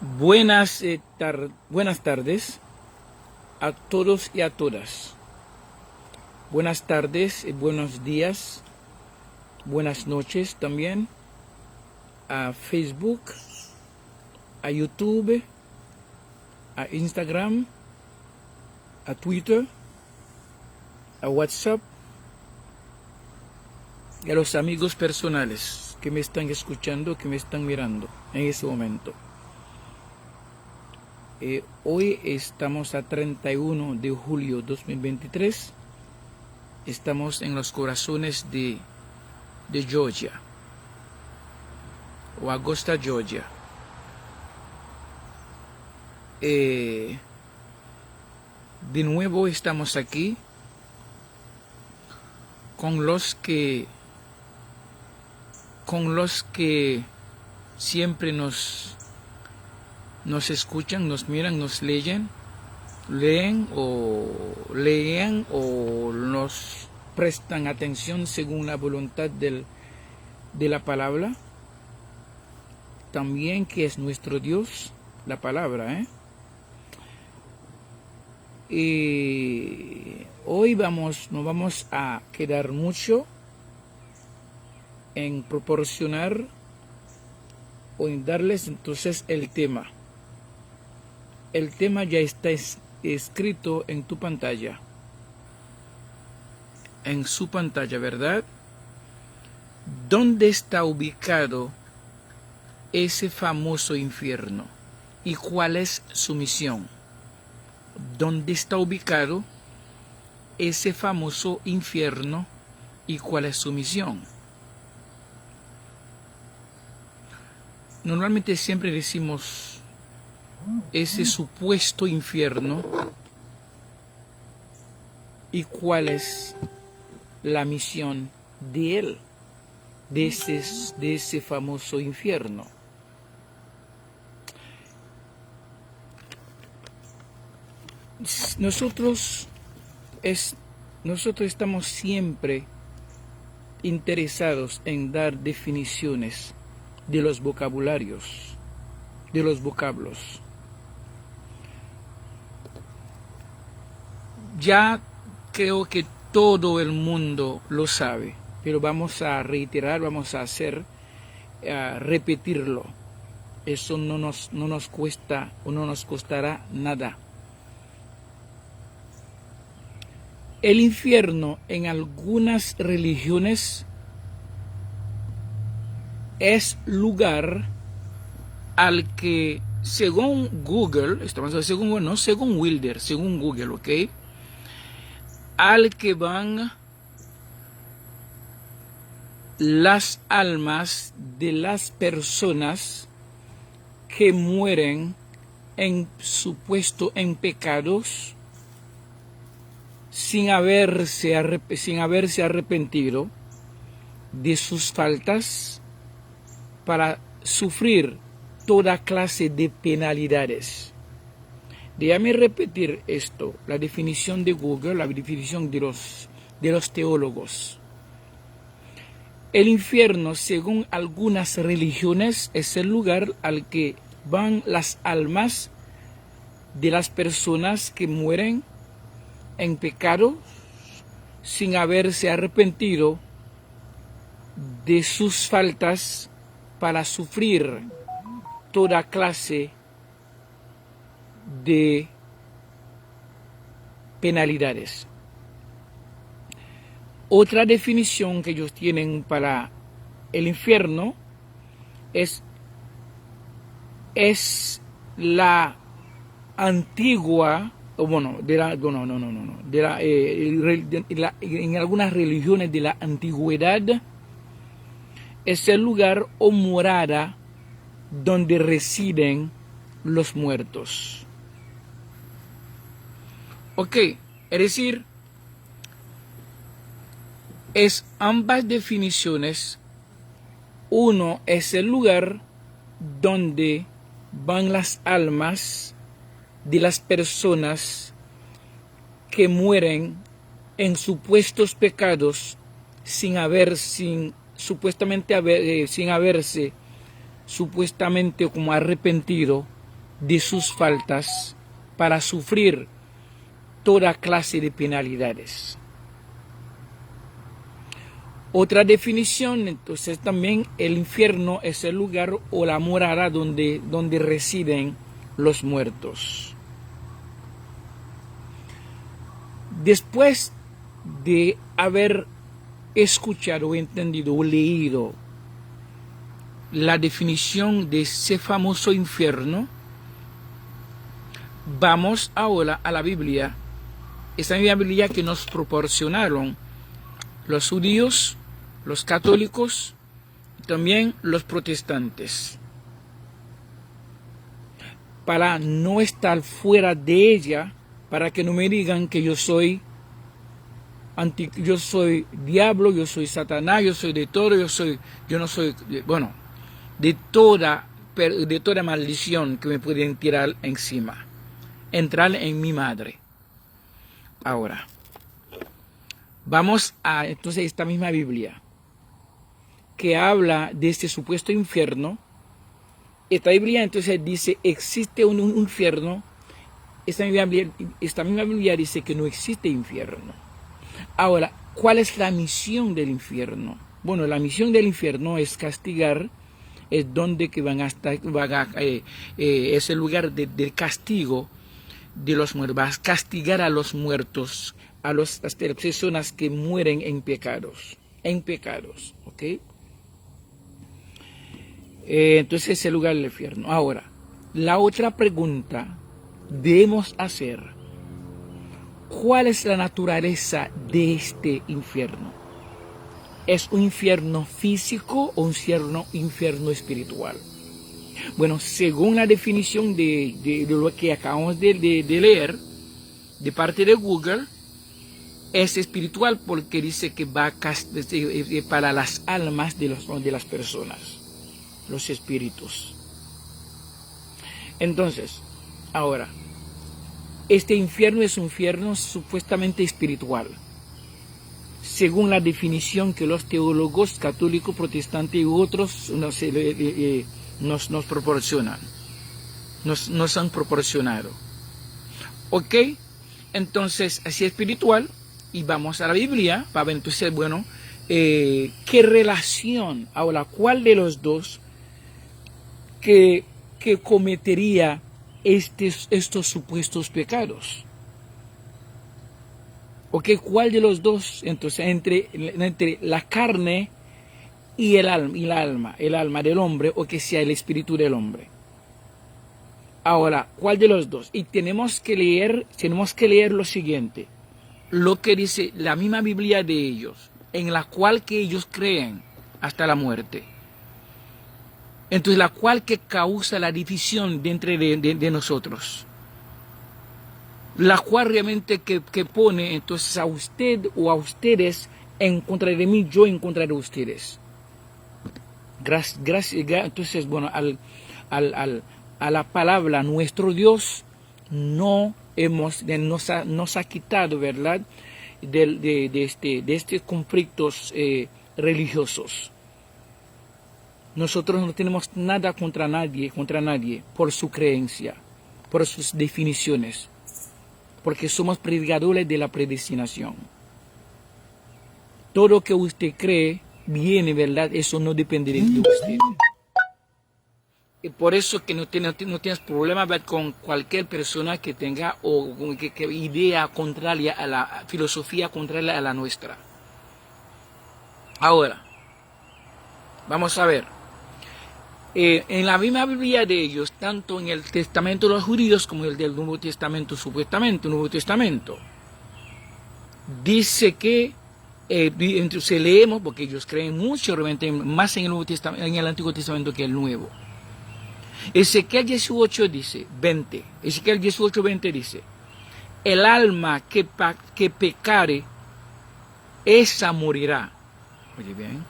Buenas tardes a todos y a todas. Buenas tardes y buenos días, buenas noches también a Facebook, a YouTube, a Instagram, a Twitter, a WhatsApp y a los amigos personales que me están escuchando, que me están mirando en este momento. Hoy estamos a 31 de julio 2023. Estamos en los corazones de Georgia, o Augusta, Georgia. De nuevo estamos aquí con los que siempre nos escuchan, nos miran, nos leen o nos prestan atención según la voluntad de la palabra. También que es nuestro Dios, la palabra. Y hoy no vamos a quedar mucho en proporcionar o en darles entonces el tema. El tema ya está escrito en tu pantalla. En su pantalla, ¿verdad? ¿Dónde está ubicado ese famoso infierno? ¿Y cuál es su misión? ¿Dónde está ubicado ese famoso infierno? ¿Y cuál es su misión? Normalmente siempre decimos ese supuesto infierno y cuál es la misión de él, de ese famoso infierno. Nosotros estamos siempre interesados en dar definiciones de los vocabularios, de los vocablos. Ya creo que todo el mundo lo sabe, pero vamos a reiterar, vamos a repetirlo. Eso no nos cuesta o no nos costará nada. El infierno en algunas religiones es lugar al que, según Google, según Wilder, según Google, ¿ok? Al que van las almas de las personas que mueren en pecados sin haberse arrepentido de sus faltas para sufrir toda clase de penalidades. Déjame repetir esto, la definición de Google, la definición de los teólogos. El infierno, según algunas religiones, es el lugar al que van las almas de las personas que mueren en pecado sin haberse arrepentido de sus faltas para sufrir toda clase de penalidades. Otra definición que ellos tienen para el infierno es la antigua, en algunas religiones de la antigüedad, es el lugar o morada donde residen los muertos. Ok, es decir, es ambas definiciones. Uno es el lugar donde van las almas de las personas que mueren en supuestos pecados sin haberse supuestamente como arrepentido de sus faltas para sufrir toda clase de penalidades. Otra definición, entonces, también el infierno es el lugar o la morada donde residen los muertos. Después de haber escuchado, entendido o leído la definición de ese famoso infierno, vamos ahora a la Biblia, esa misma Biblia que nos proporcionaron los judíos, los católicos y también los protestantes, para no estar fuera de ella, para que no me digan que yo soy diablo, yo soy Satanás, yo soy de todo, yo no soy, bueno, de toda maldición que me pueden tirar encima, entrar en mi madre. Ahora, vamos a entonces esta misma Biblia que habla de este supuesto infierno. Esta Biblia entonces dice, existe un infierno. Esta misma Biblia dice que no existe infierno. Ahora, ¿cuál es la misión del infierno? Bueno, la misión del infierno es castigar, es donde que es el lugar del castigo de los muertos, va a castigar a los muertos, a las personas que mueren en pecados, ¿ok? Entonces es el lugar del infierno. Ahora, la otra pregunta debemos hacer: ¿cuál es la naturaleza de este infierno? ¿Es un infierno físico o un infierno espiritual? Bueno, según la definición de lo que acabamos de leer de parte de Google, es espiritual porque dice que va para las almas de las personas, los espíritus. Entonces, ahora, este infierno es un infierno supuestamente espiritual, según la definición que los teólogos católicos, protestantes y otros nos proporcionan, nos han proporcionado. ¿Ok? Entonces, así espiritual, y vamos a la Biblia para ver entonces, bueno, qué relación, ahora, cuál de los dos que cometería estos supuestos pecados. ¿Ok? ¿Cuál de los dos? Entonces, entre la carne y el alma del hombre, o que sea el espíritu del hombre. Ahora, ¿cuál de los dos? Y tenemos que leer lo siguiente, lo que dice la misma Biblia de ellos, en la cual que ellos creen hasta la muerte. Entonces, la cual que causa la división dentro de nosotros. La cual realmente que pone entonces a usted o a ustedes en contra de mí, yo en contra de ustedes. Gracias, entonces, bueno, a la palabra nuestro Dios nos ha quitado, ¿verdad?, de estos conflictos religiosos. Nosotros no tenemos nada contra nadie por su creencia, por sus definiciones, porque somos predicadores de la predestinación. Todo lo que usted cree viene, ¿verdad? Eso no depende de usted. Y por eso que no tienes problema con cualquier persona que tenga o que idea contraria a la filosofía, contraria a la nuestra. Ahora, vamos a ver. En la misma Biblia de ellos, tanto en el Testamento de los judíos como el del Nuevo Testamento, supuestamente, Nuevo Testamento, dice que, entonces leemos, porque ellos creen mucho, realmente, más en el Nuevo Testamento, en el Antiguo Testamento que el Nuevo. Ezequiel 18 dice, 20, Ezequiel 18, 20 dice, el alma que pecare, esa morirá. Oye bien,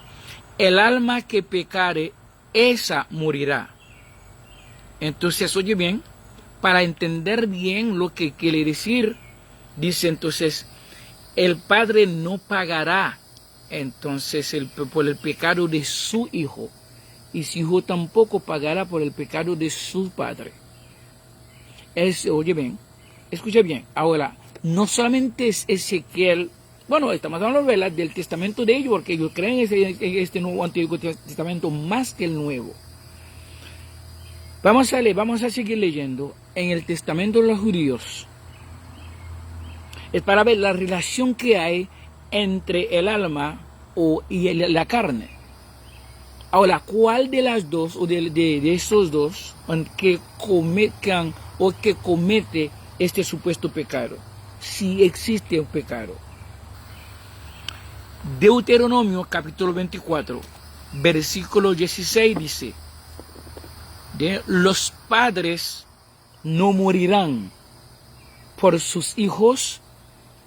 el alma que pecare, esa morirá. Entonces, oye bien, para entender bien lo que quiere decir, dice entonces, el padre no pagará entonces por el pecado de su hijo, y su hijo tampoco pagará por el pecado de su padre. oye bien, escucha bien, ahora, no solamente es Ezequiel, bueno, estamos hablando, ¿verdad?, del testamento de ellos, porque ellos creen en este nuevo Antiguo Testamento más que el Nuevo. Vamos a seguir leyendo en el testamento de los judíos. Es para ver la relación que hay entre el alma y la carne. Ahora, ¿cuál de las dos, o de esos dos, que cometan o que comete este supuesto pecado? Si existe un pecado. Deuteronomio capítulo 24, versículo 16 dice, los padres no morirán por sus hijos,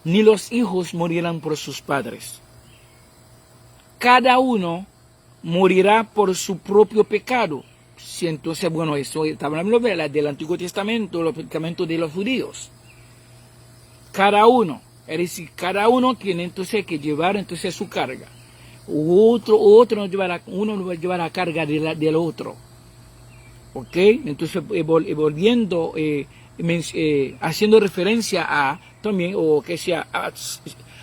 ni los hijos morirán por sus padres. Cada uno morirá por su propio pecado. Entonces, bueno, eso está hablando del Antiguo Testamento, el testamento de los judíos. Cada uno, es decir, cada uno tiene entonces que llevar entonces su carga. Uno va a llevar la carga del otro. ¿Ok? Entonces, volviendo, haciendo referencia a también, o que sea,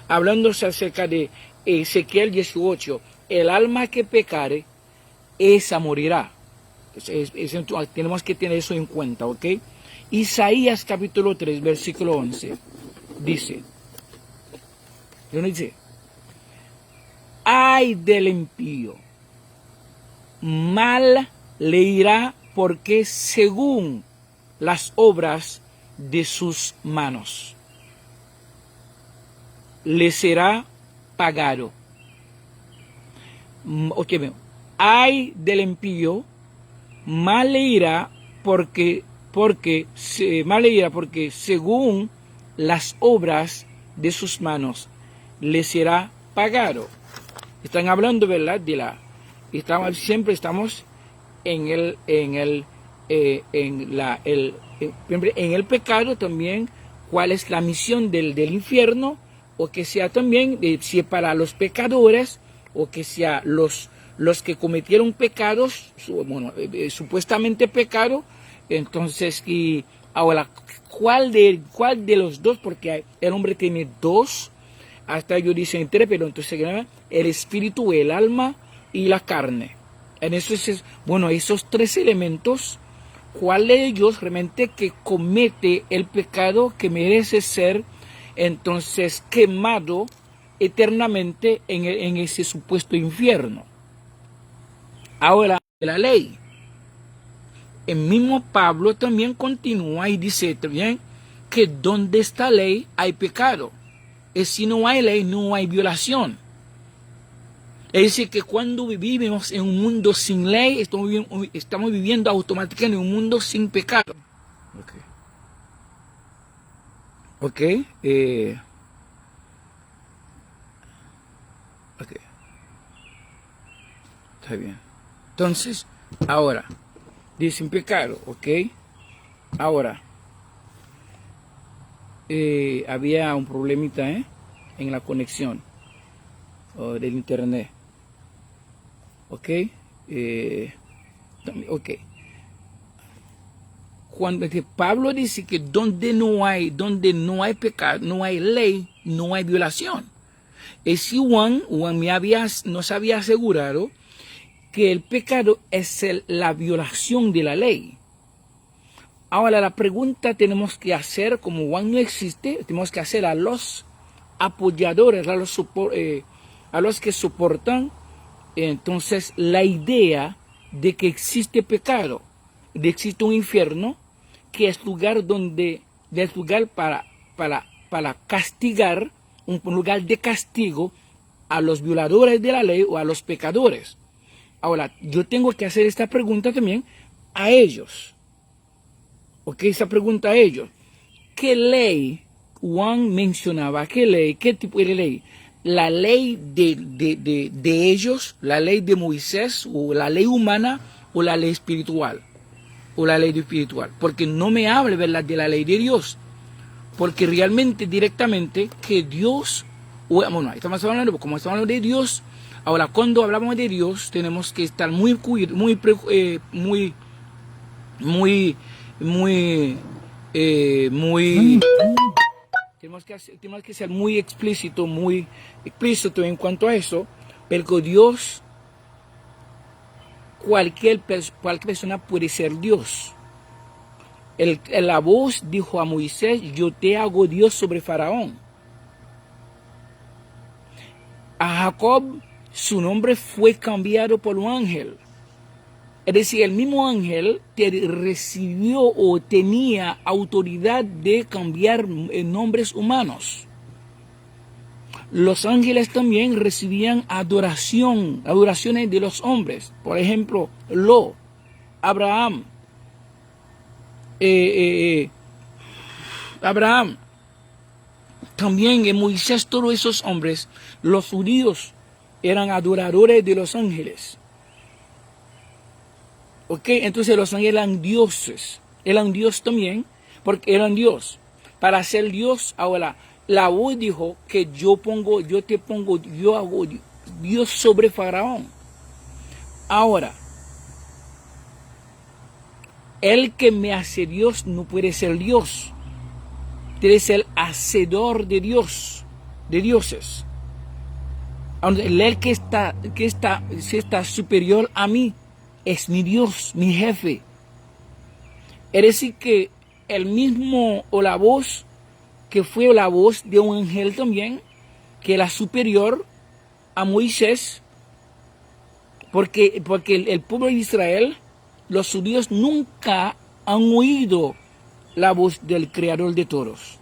hablándose acerca de Ezequiel 18, el alma que pecare, esa morirá. Tenemos que tener eso en cuenta, ¿ok? Isaías capítulo 3, versículo 11, dice, ay del impío, mal le irá porque según las obras de sus manos le será pagado. Ok, ay del impío, mal le irá porque según las obras de sus manos le será pagado. Están hablando, ¿verdad?, siempre estamos en el pecado también. ¿Cuál es la misión del infierno? O que sea también, si es para los pecadores, o que sea los que cometieron pecados, supuestamente pecado. Entonces, y ahora, ¿cuál de los dos? Porque el hombre tiene dos, hasta ellos dicen tres, pero entonces el espíritu, el alma y la carne. En eso esos tres elementos, ¿cuál de ellos realmente que comete el pecado que merece ser entonces quemado eternamente en ese supuesto infierno? Ahora, la ley. El mismo Pablo también continúa y dice también que donde está ley hay pecado. Y si no hay ley, no hay violación. Es decir, que cuando vivimos en un mundo sin ley, estamos viviendo automáticamente en un mundo sin pecado. Ok. Está bien. Entonces, ahora, dicen pecado, ok. Ahora, había un problemita en la conexión del internet. Ok. Ok. Cuando Pablo dice que donde no hay pecado, no hay ley, no hay violación. Es si Juan nos había asegurado que el pecado es la violación de la ley. Ahora la pregunta tenemos que hacer, como Juan no existe, tenemos que hacer a los apoyadores, a los que soportan entonces la idea de que existe pecado, de que existe un infierno, que es lugar para castigar, un lugar de castigo a los violadores de la ley o a los pecadores. Ahora, yo tengo que hacer esta pregunta también a ellos. Ok, esa pregunta a ellos. ¿Qué ley Juan mencionaba? ¿Qué ley? ¿Qué tipo de ley? ¿La ley de ellos? ¿La ley de Moisés? ¿O la ley humana? ¿O la ley espiritual? ¿O la ley espiritual? Porque no me hable, ¿verdad?, de la ley de Dios. Porque realmente, directamente, que Dios... Bueno, estamos hablando, como estamos hablando de Dios... Ahora, cuando hablamos de Dios, tenemos que estar muy... Tenemos que ser muy explícito en cuanto a eso, porque Dios, cualquier persona puede ser Dios. La voz dijo a Moisés, yo te hago Dios sobre Faraón. A Jacob, su nombre fue cambiado por un ángel. Es decir, el mismo ángel recibió o tenía autoridad de cambiar nombres humanos. Los ángeles también recibían adoraciones de los hombres. Por ejemplo, Abraham. También Moisés, todos esos hombres, los judíos, eran adoradores de los ángeles. ¿Ok? Entonces los ángeles eran dioses. Eran Dios también, porque eran Dios. Para ser Dios, ahora, la voz dijo que yo hago Dios sobre Faraón. Ahora, el que me hace Dios no puede ser Dios. Debe ser hacedor de Dios, de dioses. El que está superior a mí es mi Dios, mi jefe. Es decir, que el mismo, o la voz, que fue la voz de un ángel también, que era superior a Moisés, porque el pueblo de Israel, los judíos nunca han oído la voz del Creador de todos.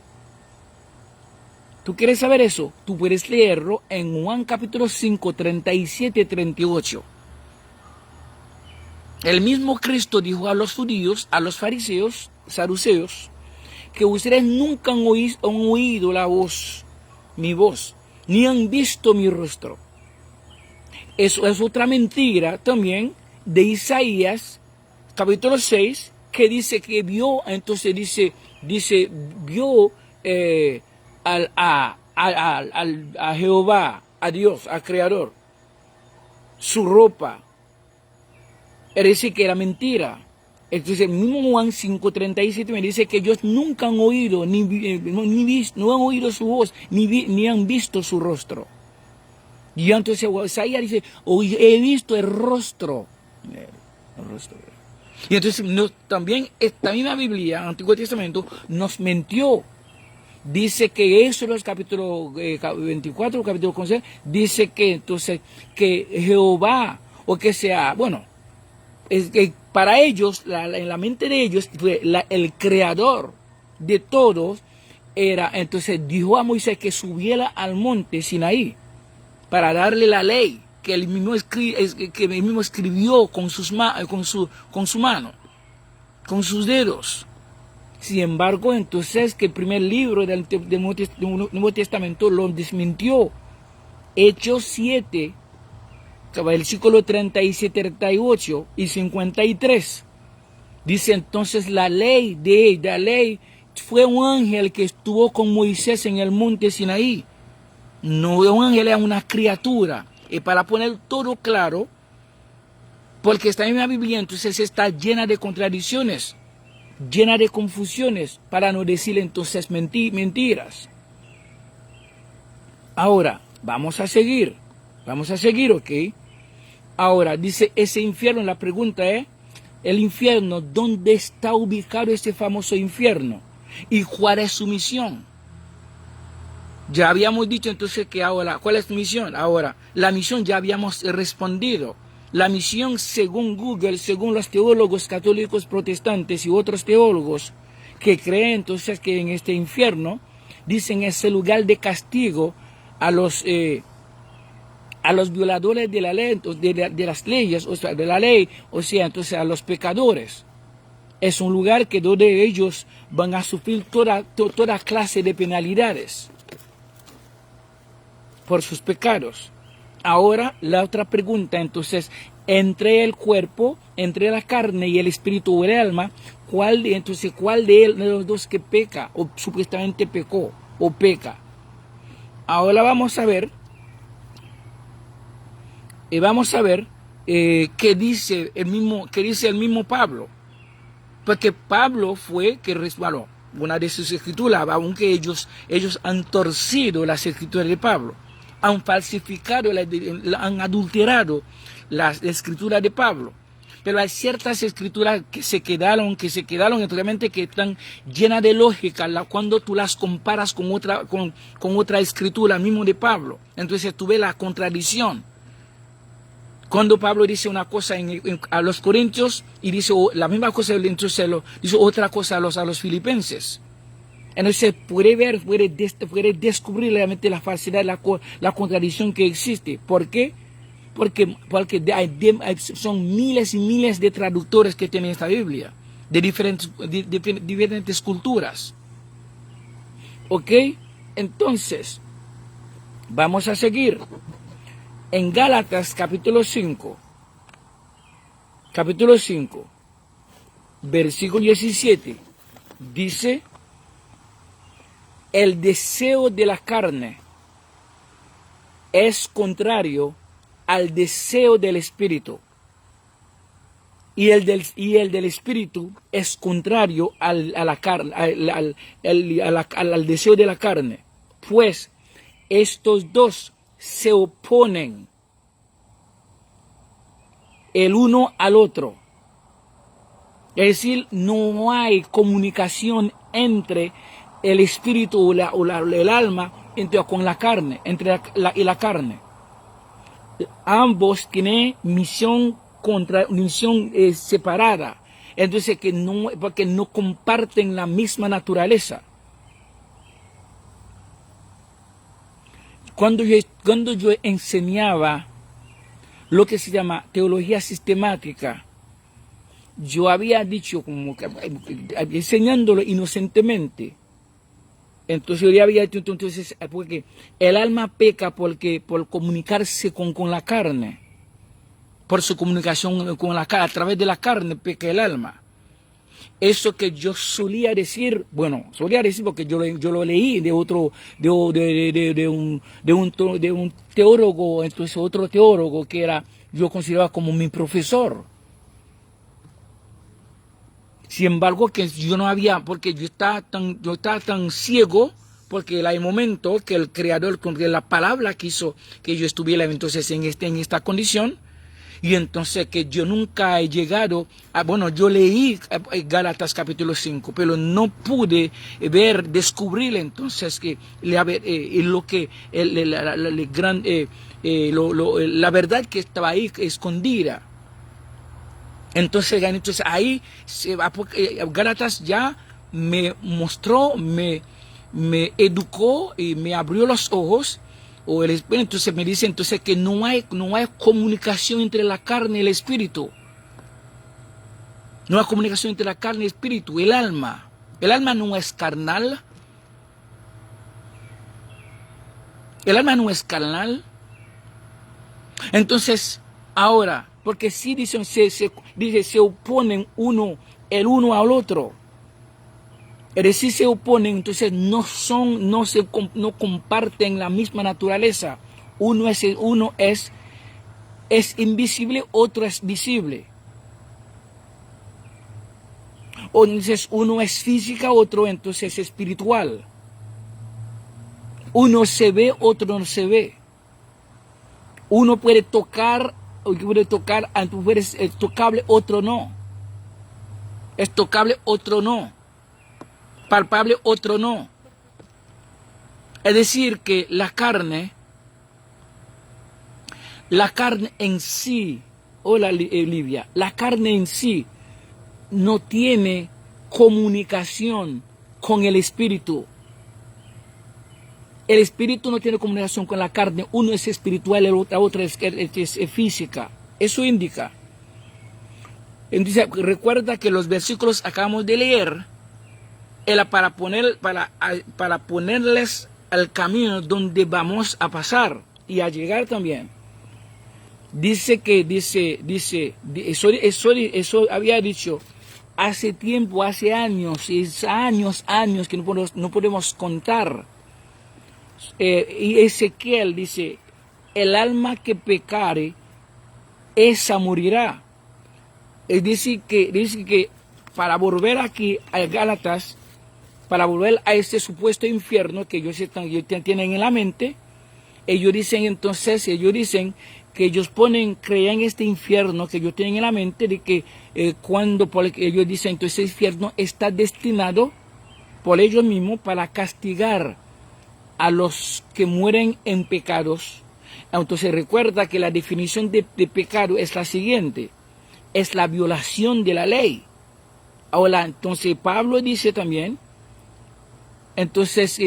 ¿Tú quieres saber eso? Tú puedes leerlo en Juan capítulo 5, 37, 38. El mismo Cristo dijo a los judíos, a los fariseos, saduceos, que ustedes nunca han oído la voz, mi voz, ni han visto mi rostro. Eso es otra mentira también de Isaías, capítulo 6, que dice que vio, entonces vio a Jehová, a Dios, al Creador, su ropa. Es decir, que era mentira. Entonces, el mismo Juan 5:37 me dice que ellos nunca han oído, no han oído su voz, ni han visto su rostro. Y entonces Isaías dice, hoy he visto el rostro. El rostro. Y entonces también esta misma Biblia, Antiguo Testamento, nos mintió. Dice que eso en los capítulos 24, capítulo 11, dice que entonces que Jehová, o que sea, bueno, es que para ellos, en la mente de ellos, el creador de todos era, entonces dijo a Moisés que subiera al monte Sinaí para darle la ley que él mismo, escribió con su mano, con sus dedos. Sin embargo, entonces que el primer libro del Nuevo Testamento lo desmintió. Hechos 7, versículo 37, 38 y 53. Dice entonces la ley fue un ángel que estuvo con Moisés en el monte Sinaí. No un ángel, es una criatura. Y para poner todo claro, porque esta misma Biblia entonces está llena de contradicciones, llena de confusiones, para no decir entonces mentiras. Ahora, vamos a seguir, ¿ok? Ahora, dice ese infierno, la pregunta es, el infierno, ¿dónde está ubicado este famoso infierno? ¿Y cuál es su misión? Ya habíamos dicho entonces que ahora, ¿cuál es su misión? Ahora, la misión ya habíamos respondido. La misión, según Google, según los teólogos católicos protestantes y otros teólogos que creen entonces que en este infierno, dicen es el lugar de castigo a los violadores de la ley, de las leyes, o sea, de la ley, o sea, entonces a los pecadores. Es un lugar que donde ellos van a sufrir toda clase de penalidades por sus pecados. Ahora, la otra pregunta, entonces, entre el cuerpo, entre la carne y el espíritu o el alma, ¿cuál de los dos que peca o supuestamente pecó o peca? Ahora vamos a ver qué dice el mismo Pablo, porque Pablo fue que resbaló. una de sus escrituras, aunque ellos han torcido las escrituras de Pablo, han falsificado, han adulterado la escritura de Pablo. Pero hay ciertas escrituras que se quedaron realmente que están llenas de lógica cuando tú las comparas con otra escritura mismo de Pablo. Entonces tú ves la contradicción. Cuando Pablo dice una cosa a los corintios y dice la misma cosa, entonces dice otra cosa a los filipenses. Entonces puede descubrir realmente la falsedad, la contradicción que existe. ¿Por qué? Porque son miles y miles de traductores que tienen esta Biblia, de diferentes culturas. ¿Ok? Entonces, vamos a seguir. En Gálatas capítulo 5, versículo 17, dice: el deseo de la carne es contrario al deseo del espíritu, y el del espíritu es contrario al deseo de la carne, pues estos dos se oponen el uno al otro. Es decir, no hay comunicación entre el espíritu o el alma con la carne, entre la carne. Ambos tienen misión separada. Entonces porque no comparten la misma naturaleza. Cuando yo enseñaba lo que se llama teología sistemática, yo había dicho, enseñándolo inocentemente, entonces yo había dicho, porque el alma peca por comunicarse con la carne, por su comunicación con la carne, a través de la carne peca el alma. Eso que yo solía decir porque yo lo leí de un teólogo, entonces otro teólogo que yo consideraba como mi profesor. Sin embargo, que yo no había, porque yo estaba tan ciego, porque hay momentos que el creador, con la palabra quiso que yo estuviera entonces en esta condición. Y entonces que yo nunca he llegado yo leí Gálatas capítulo 5, pero no pude descubrir entonces que la verdad que estaba ahí escondida. Entonces ahí Gálatas ya me mostró, me educó y me abrió los ojos. Entonces me dice que no hay comunicación entre la carne y el espíritu. No hay comunicación entre la carne y el espíritu, el alma. El alma no es carnal. El alma no es carnal. Entonces, ahora, porque si dicen, se oponen el uno al otro. Es decir, se oponen, entonces no comparten la misma naturaleza. Uno es invisible, otro es visible. O entonces uno es física, otro entonces es espiritual. Uno se ve, otro no se ve. Uno puede tocar, es tocable, otro no. Es tocable, otro no. Palpable, otro no. Es decir, que la carne en sí, hola Livia, la carne en sí no tiene comunicación con el espíritu. El espíritu no tiene comunicación con la carne. Uno es espiritual, la otra es física. Eso indica. Entonces, recuerda que los versículos acabamos de leer era para ponerles al camino donde vamos a pasar y a llegar también. Dice eso había dicho hace tiempo, hace años, y años que no podemos contar. Y Ezequiel dice: el alma que pecare, esa morirá. Dice que para volver aquí a Gálatas, para volver a ese supuesto infierno que ellos tienen en la mente. Ellos dicen entonces, que ellos crean este infierno que ellos tienen en la mente, de que ellos dicen, entonces ese infierno está destinado por ellos mismos para castigar a los que mueren en pecados. Entonces recuerda que la definición de pecado es la siguiente: es la violación de la ley. Ahora, entonces Pablo dice también, entonces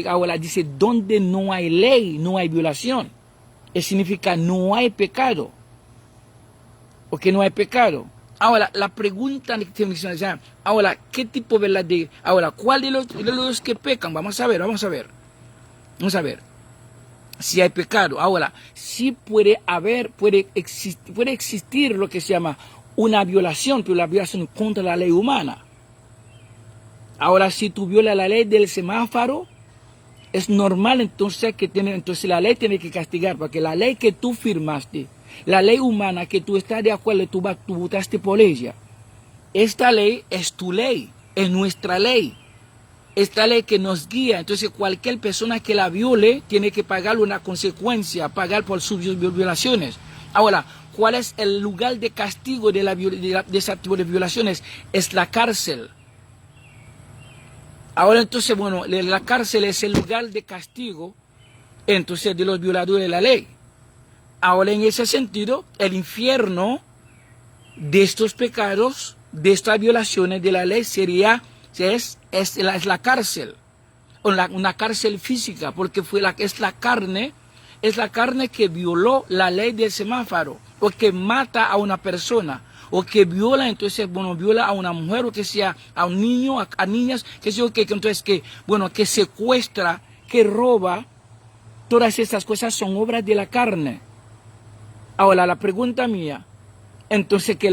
ahora dice, donde no hay ley, no hay violación. Eso significa no hay pecado. Porque no hay pecado. Ahora, la pregunta que ahora, ¿qué tipo de ahora, cuál de los que pecan? Vamos a ver. Si hay pecado. Ahora, sí puede existir lo que se llama una violación, pero la violación contra la ley humana. Ahora, si tú violas la ley del semáforo, es normal entonces entonces la ley tiene que castigar, porque la ley que tú firmaste, la ley humana que tú estás de acuerdo, tú votaste por ella. Esta ley es tu ley, es nuestra ley. Esta ley que nos guía. Entonces cualquier persona que la viole tiene que pagar una consecuencia, pagar por sus violaciones. Ahora, ¿cuál es el lugar de castigo de ese tipo de violaciones? Es la cárcel. Ahora entonces, bueno, la cárcel es el lugar de castigo entonces de los violadores de la ley. Ahora en ese sentido, el infierno de estos pecados, de estas violaciones de la ley es la cárcel, una cárcel física, porque es la carne que violó la ley del semáforo, o que mata a una persona, o que viola, entonces, bueno, viola a una mujer, o que sea a un niño, a niñas, que secuestra, que roba. Todas estas cosas son obras de la carne. Ahora, la pregunta mía, entonces que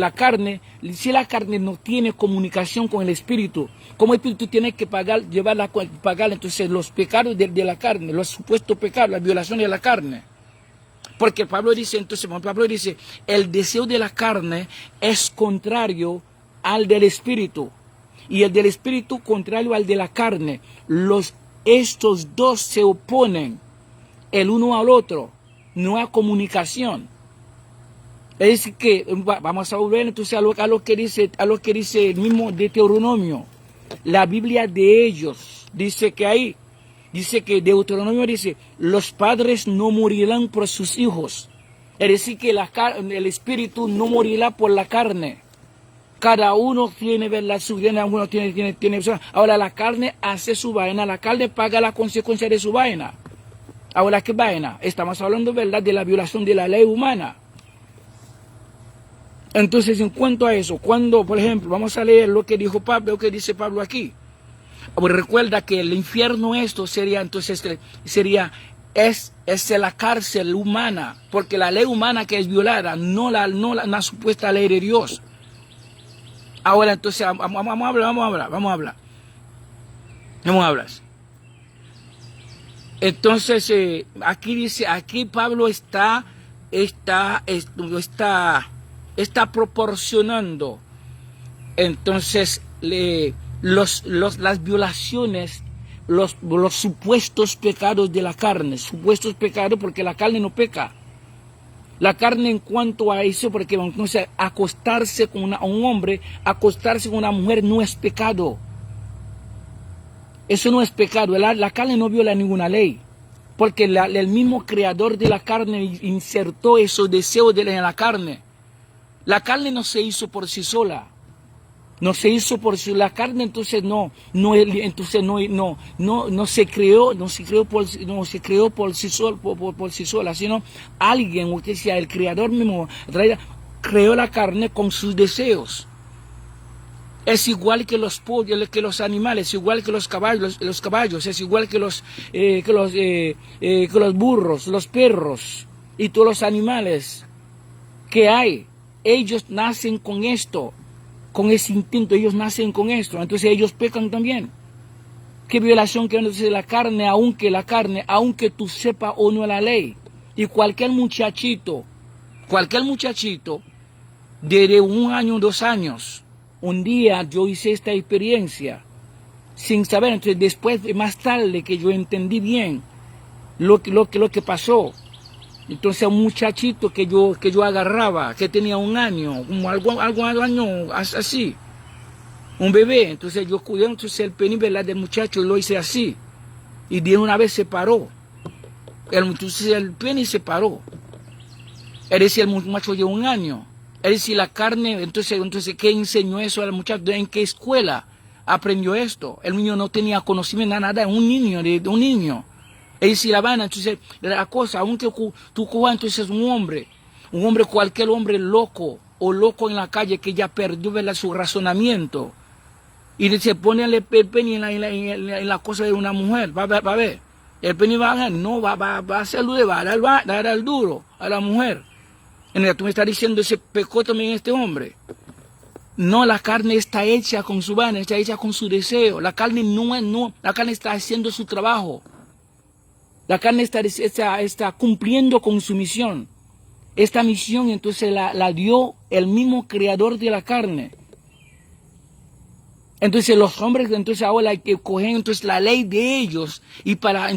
si la carne no tiene comunicación con el espíritu, ¿cómo el espíritu tiene que pagar entonces los pecados de la carne, los supuestos pecados, la violación de la carne? Porque Pablo dice, el deseo de la carne es contrario al del espíritu, y el del espíritu contrario al de la carne. Estos dos se oponen el uno al otro, no hay comunicación. Es decir que vamos a volver entonces a lo que dice el mismo Deuteronomio. La Biblia de ellos dice que Deuteronomio dice, los padres no morirán por sus hijos. Es decir que el espíritu no morirá por la carne. Cada uno tiene, ¿verdad? Uno tiene. Ahora la carne hace su vaina, la carne paga la consecuencia de su vaina. Ahora, ¿qué vaina? Estamos hablando, ¿verdad?, de la violación de la ley humana. Entonces, en cuanto a eso, cuando, por ejemplo, vamos a leer lo que dijo Pablo, lo que dice Pablo aquí. Recuerda que el infierno es la cárcel humana, porque la ley humana que es violada, no la supuesta ley de Dios. Ahora, entonces, vamos a hablar. Entonces, aquí Pablo está proporcionando entonces las violaciones, los supuestos pecados de la carne, supuestos pecados porque la carne no peca. La carne en cuanto a eso, porque entonces acostarse con un hombre, acostarse con una mujer no es pecado. Eso no es pecado. La carne no viola ninguna ley, porque el mismo creador de la carne insertó esos deseos en la carne. La carne no se hizo por sí sola. No se hizo por sí. La carne entonces no se creó por sí sola, sino alguien, o que sea el creador mismo, creó la carne con sus deseos. Es igual que los pollos, que los animales, igual que los caballos, es igual que los burros, los perros y todos los animales que hay. Ellos nacen con esto, con ese instinto, ellos nacen con esto, entonces ellos pecan también. ¿Qué violación que entonces la carne, aunque tú sepas o no la ley? Y cualquier muchachito, de 1 año, 2 años, un día yo hice esta experiencia. sin saber. Entonces después, más tarde, que yo entendí bien lo que pasó. Entonces un muchachito que yo agarraba, que tenía 1 año, como algo año así, un bebé. Entonces yo cuidé entonces el pene, ¿verdad?, del muchacho, y lo hice así. Y de una vez se paró. Entonces el pene se paró. Es decir, el muchacho de 1 año. Es decir, la carne, entonces ¿qué enseñó eso al muchacho? ¿En qué escuela aprendió esto? El niño no tenía conocimiento, nada, un niño. Es decir, la vaina, entonces, la cosa, aunque tú cojas entonces un hombre, cualquier hombre loco o loco en la calle que ya perdió, ¿verdad?, su razonamiento, y se pone el pene en la cosa de una mujer, va a ver. El pene va a hacerlo, va a dar al duro a la mujer. Tú me estás diciendo, ese pecó también este hombre. No, la carne está hecha con su vaina, está hecha con su deseo. La carne la carne está haciendo su trabajo. La carne está cumpliendo con su misión. Esta misión entonces la dio el mismo creador de la carne. Entonces los hombres entonces ahora hay que coger entonces la ley de ellos y para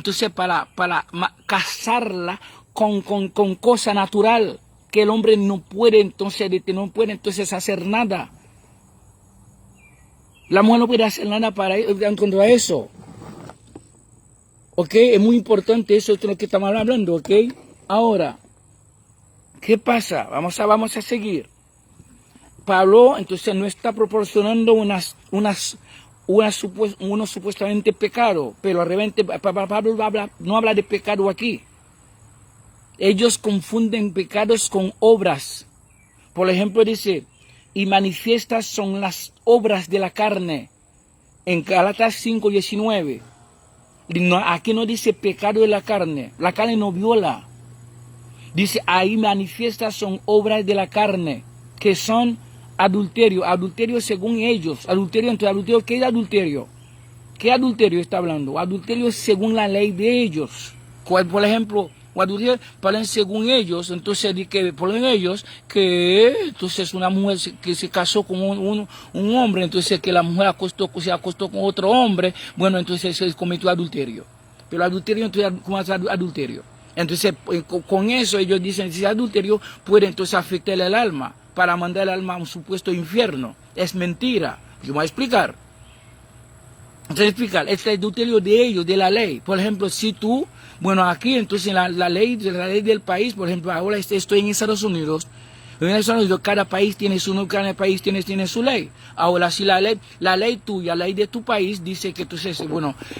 casarla con cosa natural, que el hombre no puede entonces hacer nada. La mujer no puede hacer nada en contra de eso. ¿Ok? Es muy importante eso de lo que estamos hablando, ¿ok? Ahora, ¿qué pasa? Vamos a seguir. Pablo entonces no está proporcionando unos supuestamente pecados, pero realmente Pablo no habla de pecado aquí. Ellos confunden pecados con obras. Por ejemplo, dice, y manifiestas son las obras de la carne, en Gálatas 5:19. Aquí no dice pecado de la carne no viola. Dice, ahí manifiestas son obras de la carne, que son adulterio según ellos. Adulterio, ¿qué es adulterio? ¿Qué adulterio está hablando? Adulterio según la ley de ellos. Por ejemplo, adulterio según ellos, entonces entonces una mujer que se casó con un hombre, entonces que la mujer se acostó con otro hombre, bueno, entonces se cometió adulterio. Pero adulterio, entonces, ¿cómo es adulterio? Entonces, con eso ellos dicen, si es adulterio, puede entonces afectar el alma, para mandar el alma a un supuesto infierno. Es mentira. Yo voy a explicar. Entonces, este adulterio de ellos, de la ley. Por ejemplo, si tú, bueno, aquí entonces la ley del país, por ejemplo, ahora estoy en Estados Unidos. En Estados Unidos cada país tiene su ley. Ahora, si la ley tuya, la ley de tu país dice que entonces,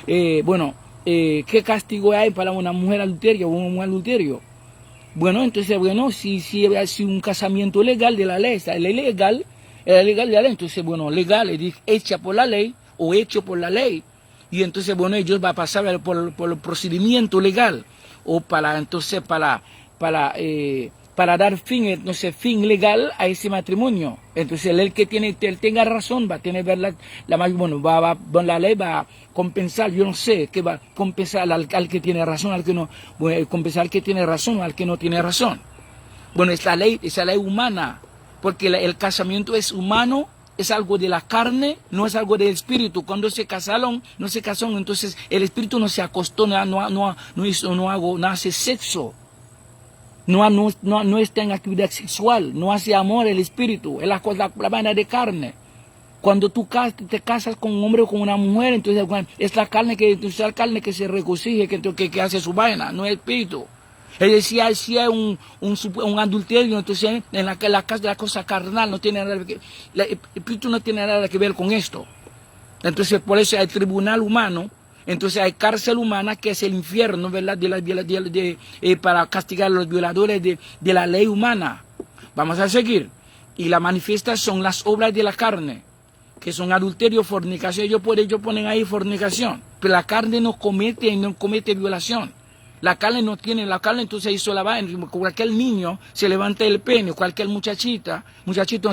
¿qué castigo hay para una mujer adulteria o un adulterio? Bueno, entonces, si un casamiento legal de la ley, la legal de la ley, entonces, legal, hecha por la ley o hecho por la ley, y entonces, ellos van a pasar por el procedimiento legal, o para dar fin legal a ese matrimonio. Entonces, el que tenga razón va a tener, la ley va a compensar, yo no sé, que va a compensar al que tiene razón, al que no, compensar al que tiene razón, al que no tiene razón. Bueno, esa ley humana, porque el casamiento es humano, es algo de la carne, no es algo del espíritu. Cuando se casaron, entonces el espíritu no se acostó, no hace sexo. No está en actividad sexual, no hace amor el espíritu, es la vaina de carne. Cuando tú te casas con un hombre o con una mujer, entonces es la carne que se regocija, que hace su vaina, no el espíritu. Es decir, si hay un adulterio, entonces en la cosa carnal no tiene nada que ver, el espíritu no tiene nada que ver con esto. Entonces por eso hay tribunal humano. Entonces hay cárcel humana, que es el infierno, ¿verdad? Para castigar a los violadores de la ley humana. Vamos a seguir. Y la manifiesta son las obras de la carne, que son adulterio, fornicación. Ellos ponen ahí fornicación, pero la carne no comete violación. La carne entonces hizo la vaina. Cualquier niño se levanta el pene, cualquier muchachito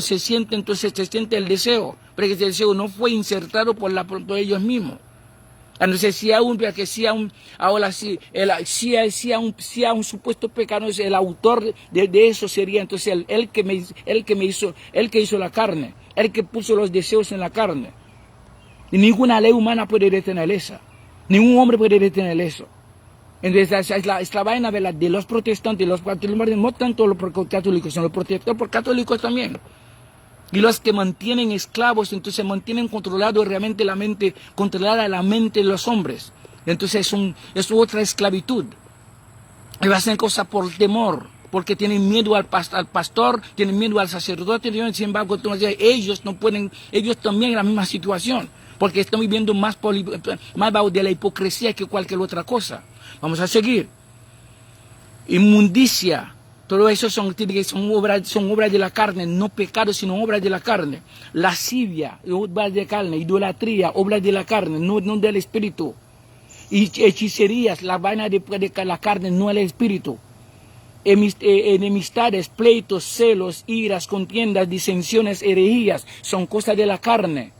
se siente el deseo, pero ese deseo no fue insertado por ellos mismos. Entonces, si hay un supuesto pecado, el autor de eso sería entonces el que hizo la carne, el que puso los deseos en la carne. Y ninguna ley humana puede detener eso. Ningún hombre puede detener eso. Entonces, es la vaina de los protestantes, los católicos, no tanto los católicos, sino los protestantes por católicos también. Y los que mantienen esclavos, entonces mantienen controlado realmente la mente, controlada la mente de los hombres. Entonces es otra esclavitud. Y hacen cosas por temor, porque tienen miedo al pastor, tienen miedo al sacerdote, sin embargo, ellos no pueden, ellos también en la misma situación, porque están viviendo más bajo de la hipocresía que cualquier otra cosa. Vamos a seguir. Inmundicia. Todo eso son obras de la carne, no pecados, sino obras de la carne. Lascivia, obras de la carne. Idolatría, obras de la carne, no del espíritu. Y hechicerías, la vaina de la carne, no el espíritu. Enemistades, pleitos, celos, iras, contiendas, disensiones, herejías, son cosas de la carne,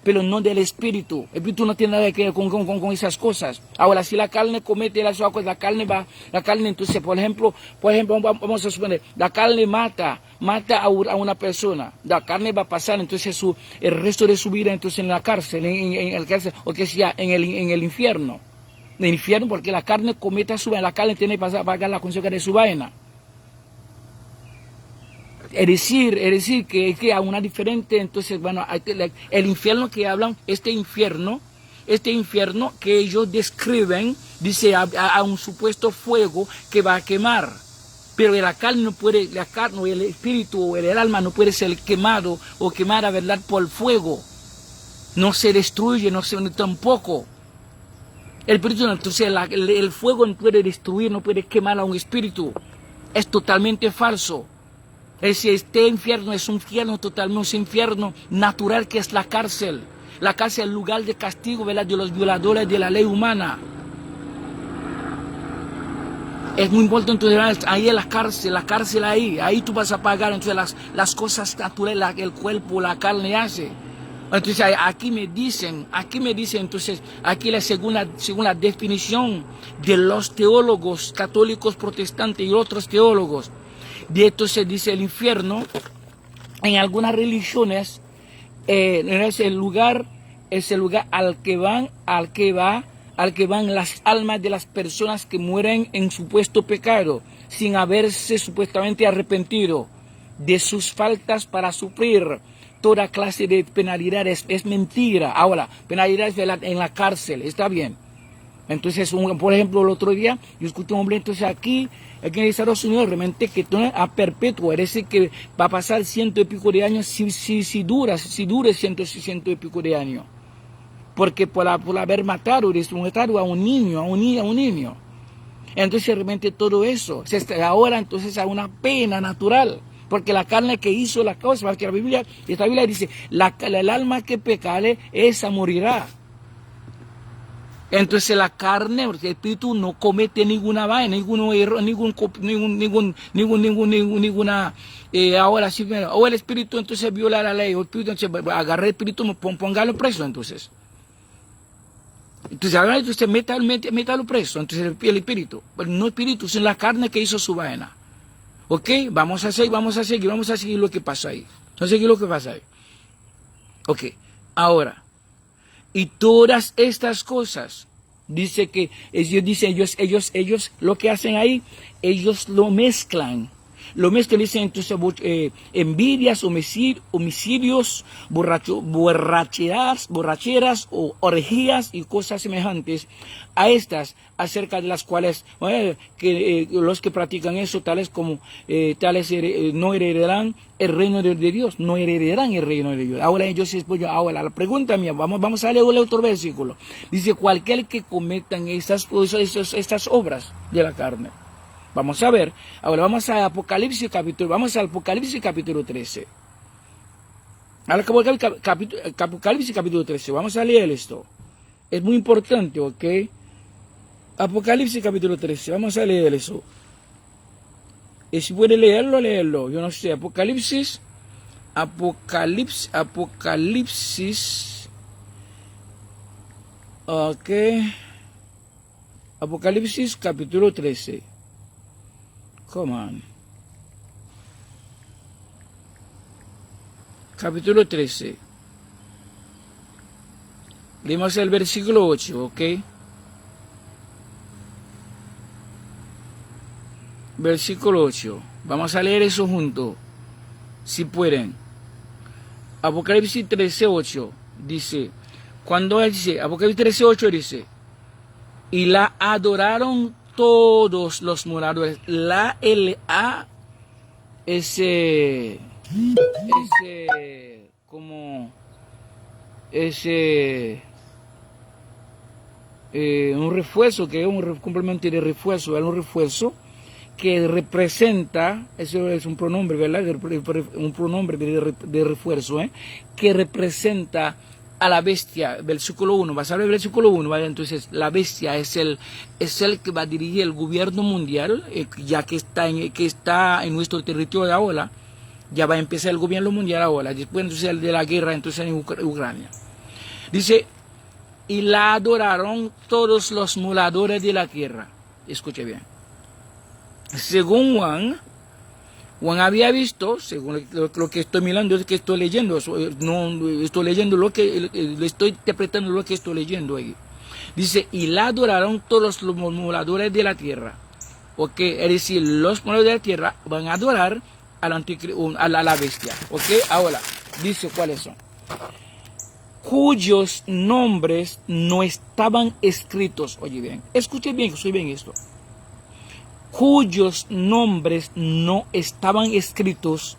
pero no del espíritu. El espíritu no tiene nada que ver con esas cosas. Ahora, si la carne comete las cosas, la carne, entonces, por ejemplo, vamos a suponer, la carne mata a una persona, la carne va a pasar, entonces, el resto de su vida, entonces, en la cárcel, en el cárcel, o que sea, en el infierno. En el infierno, porque la carne comete su vaina, la carne tiene que pagar la consecuencia de su vaina. Es decir que hay una diferente, entonces, bueno, el infierno que hablan, este infierno que ellos describen, dice a un supuesto fuego que va a quemar. Pero la carne no puede, la carne o el espíritu o el alma no puede ser quemado o quemada, ¿verdad?, por fuego. No se destruye, no se tampoco. El espíritu, entonces el fuego no puede destruir, no puede quemar a un espíritu. Es totalmente falso. Este infierno es un infierno totalmente, un infierno natural que es la cárcel. La cárcel es el lugar de castigo, ¿verdad?, de los violadores de la ley humana. Es muy importante, ahí es la cárcel ahí tú vas a pagar entonces las cosas naturales, el cuerpo, la carne hace. Entonces aquí me dicen, entonces, aquí según la definición de los teólogos católicos, protestantes y otros teólogos, de esto se dice el infierno, en algunas religiones, es el lugar al que van las almas de las personas que mueren en supuesto pecado, sin haberse supuestamente arrepentido de sus faltas para sufrir toda clase de penalidades. Es mentira. Ahora, penalidades en la cárcel, está bien. Entonces, por ejemplo, el otro día yo escuché un hombre entonces aquí en Estados Unidos, realmente que a perpetuo, es decir, que va a pasar 100 y pico de años si dure 100 y pico de años. Porque por haber matado, a un niño. Entonces realmente todo eso, ahora entonces a una pena natural, porque la carne que hizo la cosa, porque esta Biblia dice, el alma que pecare, esa morirá. Entonces la carne, porque el espíritu no comete ninguna vaina, ninguna, ahora sí, o el espíritu entonces viola la ley, o el espíritu entonces agarra el espíritu, póngalo preso entonces. Entonces ahora usted métalo preso, entonces el espíritu, pero no el espíritu, sino la carne que hizo su vaina. Ok, vamos a seguir lo que pasa ahí. Ok, ahora, y todas estas cosas, dice que ellos lo que hacen ahí, ellos lo mezclan. Lo mezclan, dicen entonces envidias, homicidios, borracheras o orgías y cosas semejantes a estas, acerca de las cuales los que practican eso, tales no heredarán el reino de Dios, no heredarán el reino de Dios. Ahora ahora la pregunta mía, vamos a leer otro versículo. Dice, cualquier que cometan estas obras de la carne. Vamos a ver, ahora vamos al Apocalipsis capítulo 13. Apocalipsis capítulo 13, vamos a leer esto. Es muy importante, ¿ok? Apocalipsis capítulo 13, vamos a leer eso. Y si puede leerlo, yo no sé. Apocalipsis, ok. Apocalipsis capítulo 13. Come on. Capítulo 13. Leemos el versículo 8, ¿ok? Versículo 8. Vamos a leer eso juntos, si pueden. Apocalipsis 13:8 dice, cuando él dice, Apocalipsis 13:8 dice, y la adoraron todos los moradores. La L-A, como, un refuerzo, que es un complemento de refuerzo, es un refuerzo que representa, eso es un pronombre, ¿verdad? Un pronombre de refuerzo, que representa a la bestia. Versículo 1, vas a ver el versículo 1, ¿vale? Entonces la bestia es el que va a dirigir el gobierno mundial, ya que está en nuestro territorio ahora, ya va a empezar el gobierno mundial ahora, después entonces de la guerra entonces en Ucrania. Dice, y la adoraron todos los moradores de la tierra. Escuche bien. Según Juan había visto, según lo que estoy mirando, es que estoy leyendo, no estoy leyendo le estoy interpretando lo que estoy leyendo ahí. Dice, y la adoraron todos los moradores de la tierra. ¿Ok? Es decir, los moradores de la tierra van a adorar a la bestia. ¿Ok? Ahora, dice cuáles son. Cuyos nombres no estaban escritos. Oye bien, escuche bien esto. Cuyos nombres no estaban escritos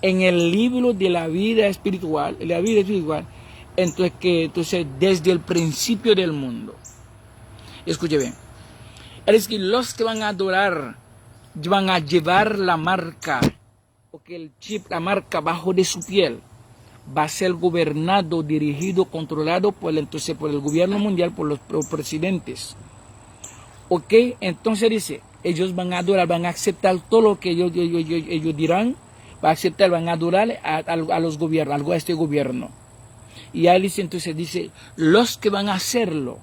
en el libro de la vida espiritual, entonces desde el principio del mundo. Escuche bien. Es que los que van a adorar van a llevar la marca, porque el chip, la marca bajo de su piel, va a ser gobernado, dirigido, controlado por el gobierno mundial, por los presidentes. ¿Ok? Entonces dice, ellos van a adorar, van a aceptar todo lo que ellos dirán, van a adorar a los gobiernos, a este gobierno. Y ahí dice, entonces dice, los que van a hacerlo,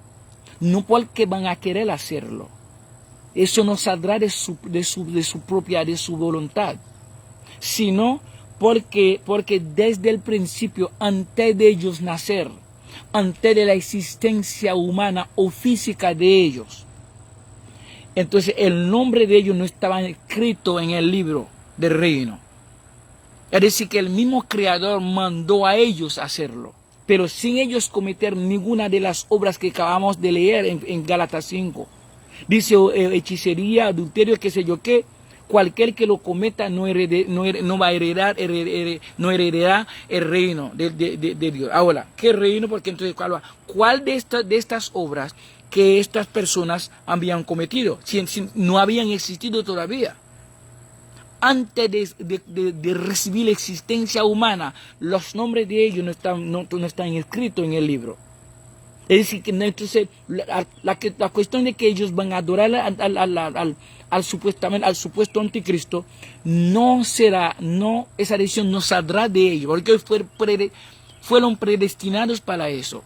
no porque van a querer hacerlo. Eso no saldrá de su voluntad, sino porque desde el principio, antes de ellos nacer, antes de la existencia humana o física de ellos, entonces el nombre de ellos no estaba escrito en el libro del reino. Es decir, que el mismo Creador mandó a ellos hacerlo, pero sin ellos cometer ninguna de las obras que acabamos de leer en Gálatas 5. Dice hechicería, adulterio, qué sé yo qué. Cualquier que lo cometa no va a heredar, no heredará el reino de Dios. Ahora, ¿qué reino? Porque entonces, ¿cuál de estas obras que estas personas habían cometido? Si no habían existido todavía. Antes de recibir la existencia humana, los nombres de ellos no están escritos en el libro. Es decir, que entonces la cuestión de que ellos van a adorar al supuesto anticristo, esa decisión no saldrá de ellos, porque fueron predestinados para eso.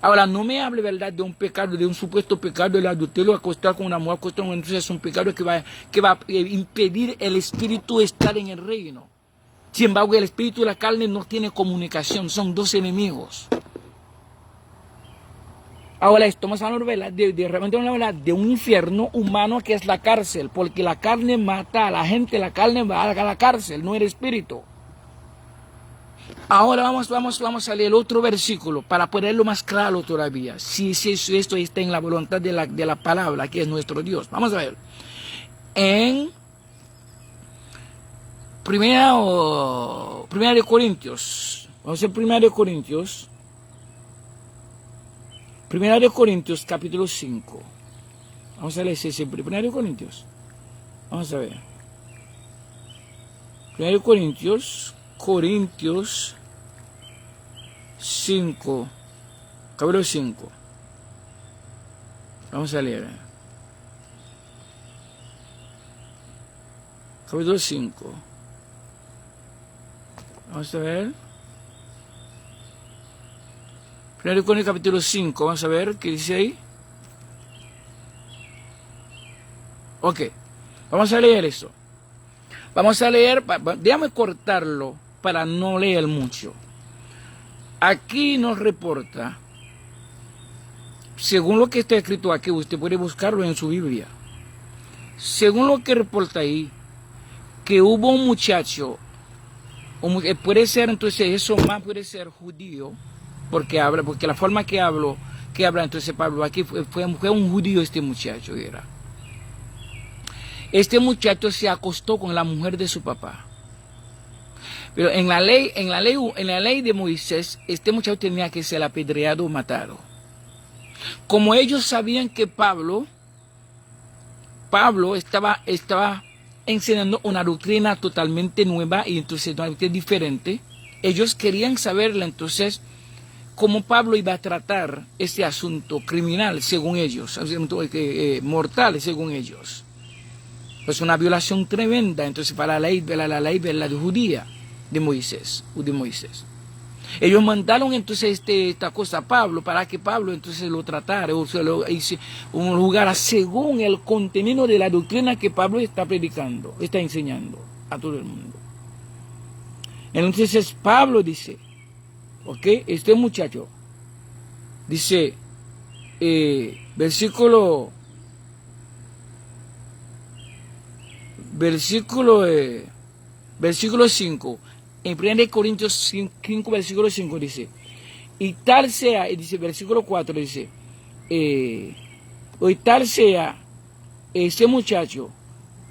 Ahora, no me hable, ¿verdad?, de un pecado, de un supuesto pecado del adulterio, acostar con una mujer, entonces es un pecado que va a impedir el espíritu estar en el reino. Sin embargo, el espíritu y la carne no tienen comunicación, son dos enemigos. Ahora estamos hablando de un infierno humano que es la cárcel, porque la carne mata a la gente, la carne va a la cárcel, no el espíritu. Ahora vamos a leer otro versículo para ponerlo más claro todavía, si esto está en la voluntad de la palabra, que es nuestro Dios. Vamos a ver. En Primera de Corintios, vamos a ver Primera de Corintios capítulo 5. Vamos a leer ese Primera de Corintios. Vamos a ver. Primera de Corintios 5. Capítulo 5. Vamos a leer. Capítulo 5. Vamos a ver. Primero con el capítulo 5, vamos a ver qué dice ahí. Ok, vamos a leer eso. Vamos a leer, déjame cortarlo para no leer mucho. Aquí nos reporta según lo que está escrito aquí, usted puede buscarlo en su Biblia. Según lo que reporta ahí, que hubo un muchacho, puede ser entonces eso más puede ser judío, porque la forma que habla entonces Pablo aquí fue un judío este muchacho era. Este muchacho se acostó con la mujer de su papá. Pero en la ley de Moisés, este muchacho tenía que ser apedreado o matado. Como ellos sabían que Pablo estaba enseñando una doctrina totalmente nueva y entonces totalmente diferente, ellos querían saberle entonces cómo Pablo iba a tratar este asunto criminal según ellos, asunto mortal según ellos. Pues una violación tremenda entonces para la ley judía de Moisés. Ellos mandaron entonces esta cosa a Pablo para que Pablo entonces lo tratara o se lo juzgara según el contenido de la doctrina que Pablo está predicando, está enseñando a todo el mundo. Entonces Pablo dice, ok, este muchacho dice, versículo 5, en 1 Corintios 5, versículo 5 dice, y tal sea, y dice versículo 4 dice, y tal sea este muchacho,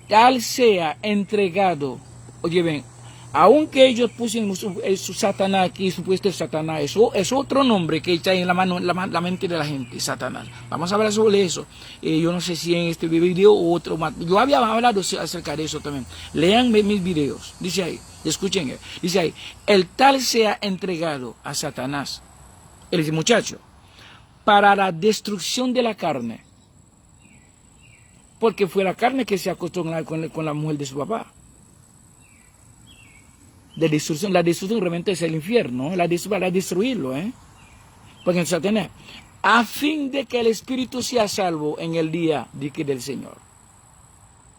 tal sea entregado, oye bien, aunque ellos pusieron su Satanás aquí, supuesto Satanás, eso es otro nombre que está en la mente de la gente, Satanás. Vamos a hablar sobre eso. Yo no sé si en este video o otro más. Yo había hablado acerca de eso también. Lean mis videos. Dice ahí, escuchen, dice ahí, el tal sea entregado a Satanás, el muchacho, para la destrucción de la carne. Porque fue la carne que se acostó con la mujer de su papá. La destrucción realmente es el infierno, para destruirlo, porque Satanás, a fin de que el espíritu sea salvo en el día del Señor.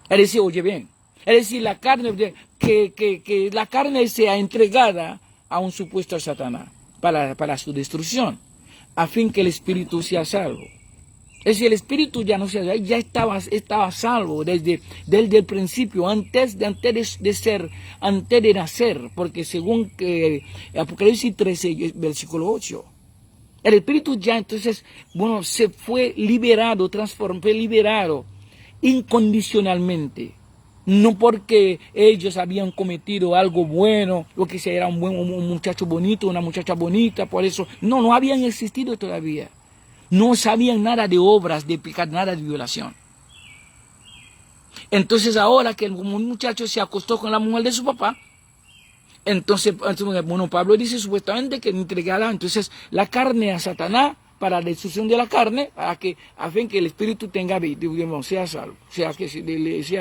Es decir, oye bien, es decir, la carne, que la carne sea entregada a un supuesto Satanás para su destrucción, a fin que el espíritu sea salvo. Es decir, el espíritu ya estaba salvo desde el principio, antes de nacer, porque según Apocalipsis 13, versículo 8, el espíritu ya entonces, se fue liberado, fue liberado incondicionalmente. No porque ellos habían cometido algo bueno, o que era un muchacho bonito, una muchacha bonita, por eso, no habían existido todavía. No sabían nada de obras, de pecado, nada de violación. Entonces ahora que un muchacho se acostó con la mujer de su papá, entonces Pablo dice supuestamente que entregara entonces la carne a Satanás para la destrucción de la carne, a fin que el espíritu sea salvo, sea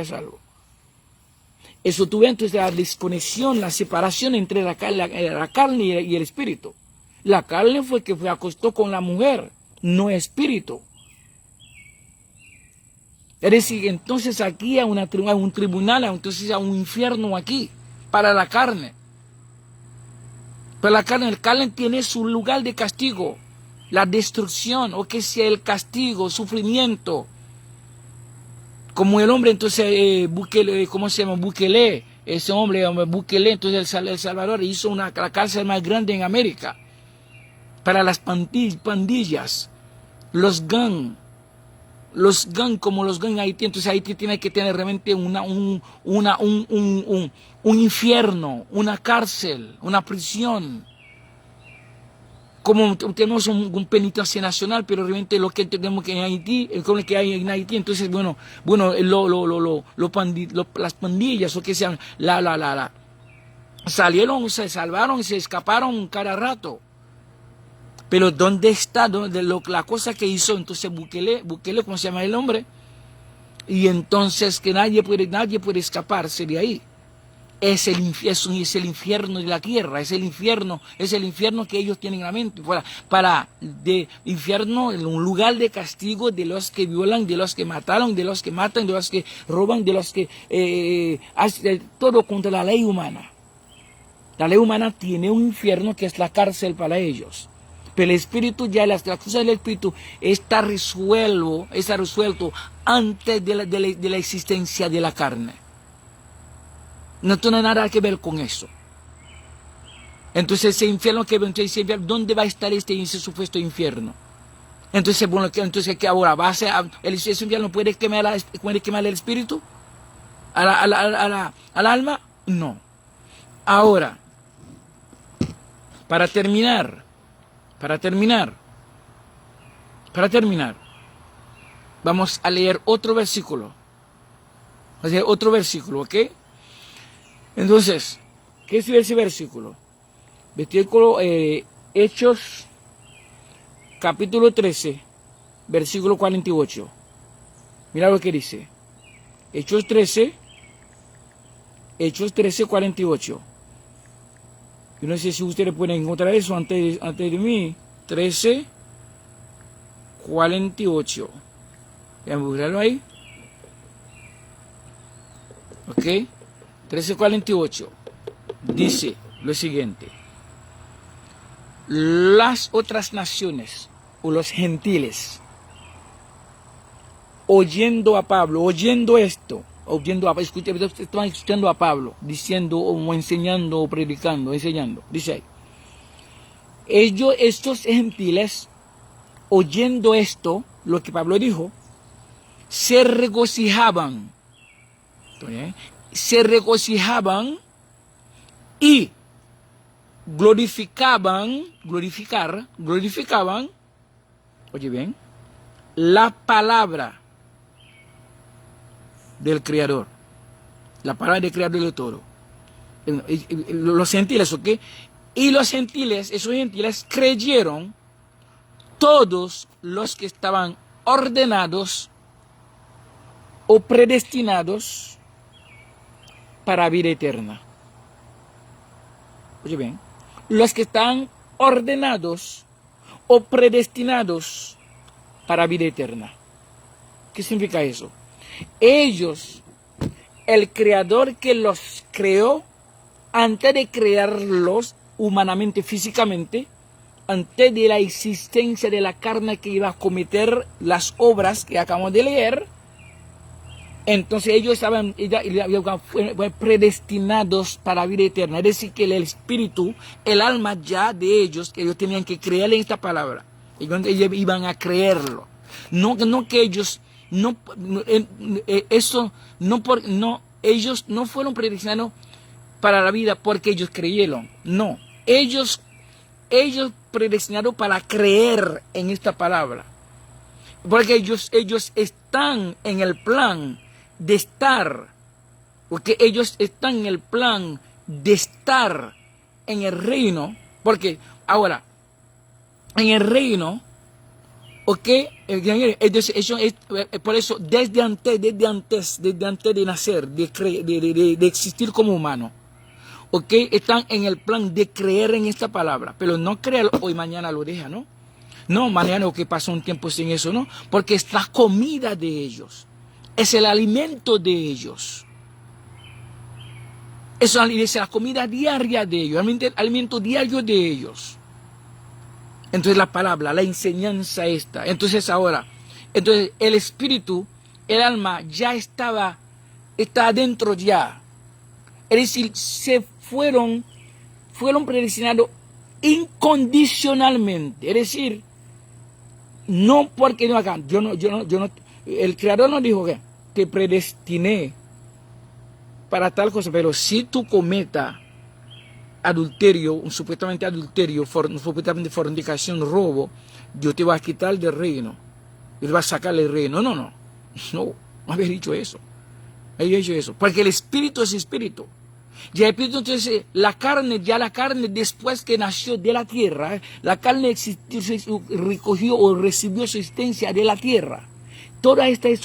salvo. Eso tuvo entonces la desconexión, la separación entre la carne y el espíritu. La carne fue que acostó con la mujer, no espíritu. Es decir, entonces aquí hay un tribunal, entonces hay un infierno aquí, para la carne. Pero la carne tiene su lugar de castigo, la destrucción, o que sea el castigo, sufrimiento. Como el hombre, entonces, ¿cómo se llama? Bukele, ese hombre, Bukele, entonces El Salvador hizo la cárcel más grande en América para las pandillas, los gang como los gang Haití. Entonces Haití tiene que tener realmente un infierno, una cárcel, una prisión. Como tenemos un penitencia nacional, pero realmente lo que tenemos que en Haití, con lo que hay en Haití, entonces las pandillas o que sean, salieron, se salvaron, se escaparon cada rato. Pero ¿dónde está? La cosa que hizo entonces Bukele, ¿cómo se llama el hombre? Y entonces que nadie puede escaparse de ahí. Es el infierno de la tierra, es el infierno que ellos tienen en la mente, infierno, un lugar de castigo de los que violan, de los que mataron, de los que matan, de los que roban, de los que hacen todo contra la ley humana. La ley humana tiene un infierno que es la cárcel para ellos. Pero el espíritu, ya las cosas del espíritu está resuelto antes de la existencia de la carne. No tiene nada que ver con eso. Entonces ese infierno ¿dónde va a estar ese supuesto infierno? Entonces, bueno, entonces ¿qué ahora? ¿Va a ser, ese infierno puede quemar el espíritu? ¿Al alma? No. Ahora, para terminar, vamos a leer otro versículo. ¿Ok? Entonces, ¿qué es ese versículo? Versículo Hechos, capítulo 13, versículo 48. Mira lo que dice. Hechos 13, 48. Yo no sé si ustedes pueden encontrar eso antes de mí. 13, 48. Déjame buscarlo ahí. Ok. 13, 48. Dice lo siguiente. Las otras naciones o los gentiles, oyendo esto, estaban escuchando a Pablo, diciendo o enseñando o predicando, enseñando. Dice ahí, estos gentiles, oyendo esto, lo que Pablo dijo, se regocijaban. Y glorificaban, oye bien, la palabra del Creador, la palabra del Creador de todo. Los gentiles, ¿ok? Y los gentiles, esos gentiles creyeron, todos los que estaban ordenados o predestinados para vida eterna. Oye bien, los que están ordenados o predestinados para vida eterna. ¿Qué significa eso? Ellos, el Creador que los creó, antes de crearlos humanamente, físicamente, antes de la existencia de la carne que iba a cometer las obras que acabamos de leer, entonces ellos estaban predestinados para vida eterna. Es decir, que el espíritu, el alma ya de ellos, que ellos tenían que creer en esta palabra. Ellos iban a creerlo. No que ellos, ellos no fueron predestinados para la vida porque ellos creyeron. No, ellos predestinados para creer en esta palabra. Porque ellos están en el plan de estar, porque ellos están en el plan de estar en el reino, porque ahora, en el reino, ok, por eso, desde antes de nacer, de existir como humano, ok, están en el plan de creer en esta palabra, pero no creer hoy, mañana lo deja, ¿no? No, mañana o que pasó un tiempo sin eso, ¿no? Porque es la comida de ellos. Es el alimento de ellos. Es la comida diaria de ellos, el alimento diario de ellos. Entonces la palabra, la enseñanza esta. Entonces ahora, el espíritu, el alma ya está adentro ya. Es decir, se fueron predestinados incondicionalmente. Es decir, no porque no hagan, el Creador no dijo que te predestiné para tal cosa, pero si tú cometas adulterio, supuestamente fornicación, robo, Dios te va a quitar del reino, Dios va a sacar del reino. No haber dicho eso. Porque el espíritu es espíritu. Y el espíritu, entonces, la carne, después que nació de la tierra, la carne recogió o recibió su existencia de la tierra. Toda esta es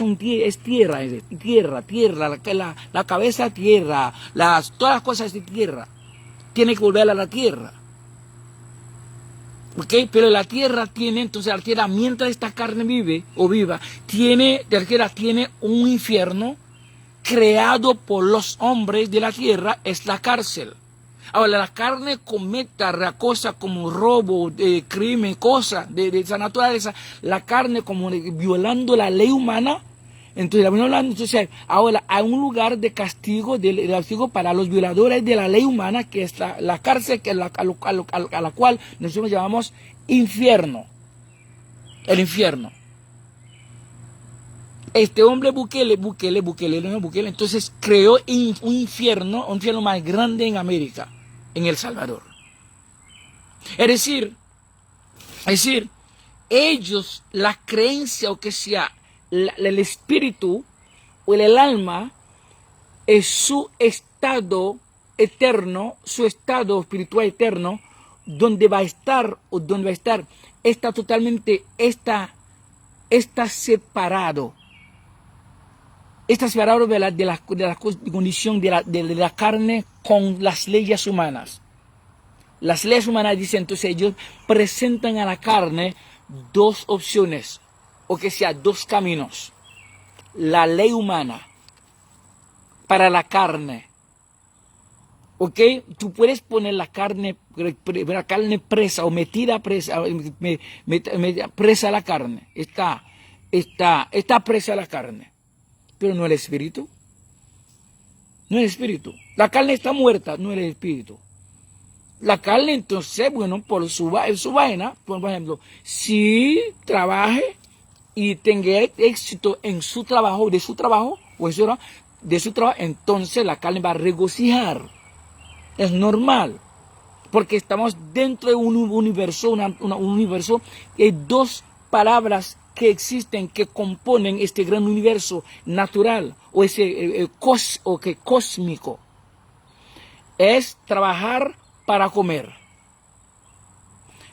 tierra, la cabeza tierra, todas las cosas de tierra. Tiene que volver a la tierra. ¿Ok? Pero la tierra mientras esta carne viva, tiene un infierno creado por los hombres de la tierra, es la cárcel. Ahora, la carne cometa cosas como robo, crimen, cosas de esa naturaleza. La carne como violando la ley humana. Entonces, entonces, ahora hay un lugar de castigo para los violadores de la ley humana, que es la cárcel a la cual nosotros llamamos infierno. El infierno. Este hombre Bukele, entonces creó un infierno más grande en América, en El Salvador. Es decir, ellos, la creencia o que sea, el espíritu o el alma es su estado eterno, su estado espiritual eterno, donde va a estar, está totalmente, está separado. Está separado de la condición de la carne con las leyes humanas. Las leyes humanas dicen, entonces ellos presentan a la carne dos opciones, o que sea, dos caminos. La ley humana para la carne. ¿Ok? Tú puedes poner la carne presa o metida presa, presa la carne. Está presa la carne. Pero no el espíritu. No el espíritu. La carne está muerta, no el espíritu. La carne, entonces, bueno, por su vaina, por ejemplo, si trabaje y tenga éxito en su trabajo, entonces la carne va a regocijar. Es normal. Porque estamos dentro de un universo, un universo, y hay dos palabras que existen, que componen este gran universo natural, o ese cósmico. Es trabajar para comer,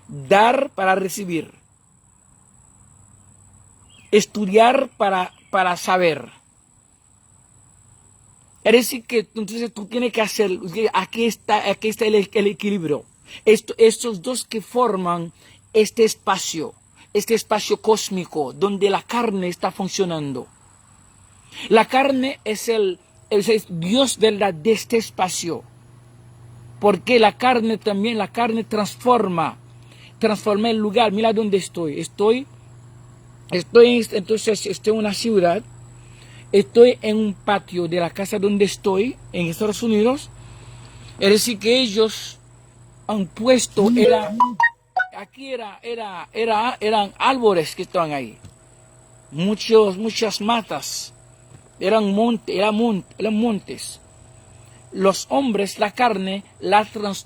dar para recibir, estudiar para saber. Es decir, que entonces tú tienes que hacer, aquí está el equilibrio. Estos dos que forman este espacio cósmico donde la carne está funcionando. La carne es Dios, ¿verdad?, de este espacio. Porque la carne transforma el lugar. Mira dónde estoy. Estoy en una ciudad. Estoy en un patio de la casa donde estoy, en Estados Unidos. Es decir, que ellos han puesto, eran árboles que estaban ahí. Muchas matas. Eran montes. Los hombres, la carne,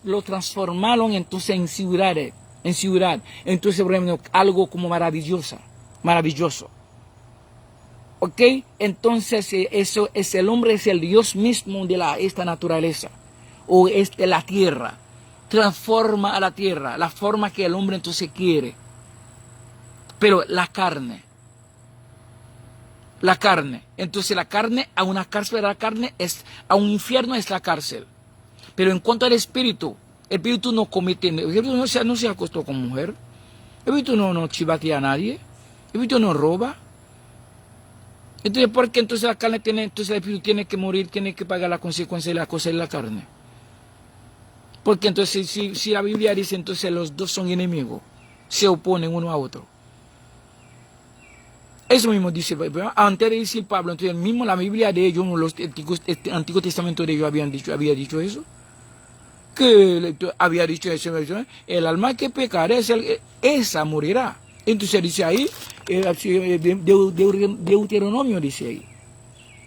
lo transformaron entonces en ciudad. Entonces, por ejemplo, algo como maravilloso. ¿Ok? Entonces, eso es el hombre, es el Dios mismo de esta naturaleza, o de la tierra. Transforma a la tierra, la forma que el hombre entonces quiere. Pero la carne, entonces la carne, a una cárcel de la carne, a un infierno es la cárcel. Pero en cuanto al espíritu, el espíritu no comete, el espíritu no se acostó con mujer, el espíritu no chivatea a nadie, el espíritu no roba. Entonces, ¿por qué entonces la carne entonces el espíritu tiene que morir, tiene que pagar la consecuencia de la cosa de la carne? Porque entonces, si la Biblia dice, entonces los dos son enemigos, se oponen uno a otro. Eso mismo dice, antes de decir Pablo, entonces mismo la Biblia de ellos, los Antiguo Testamento de ellos había dicho eso. Que había dicho eso, el alma que pecare, esa morirá. Entonces dice ahí, Deuteronomio dice ahí,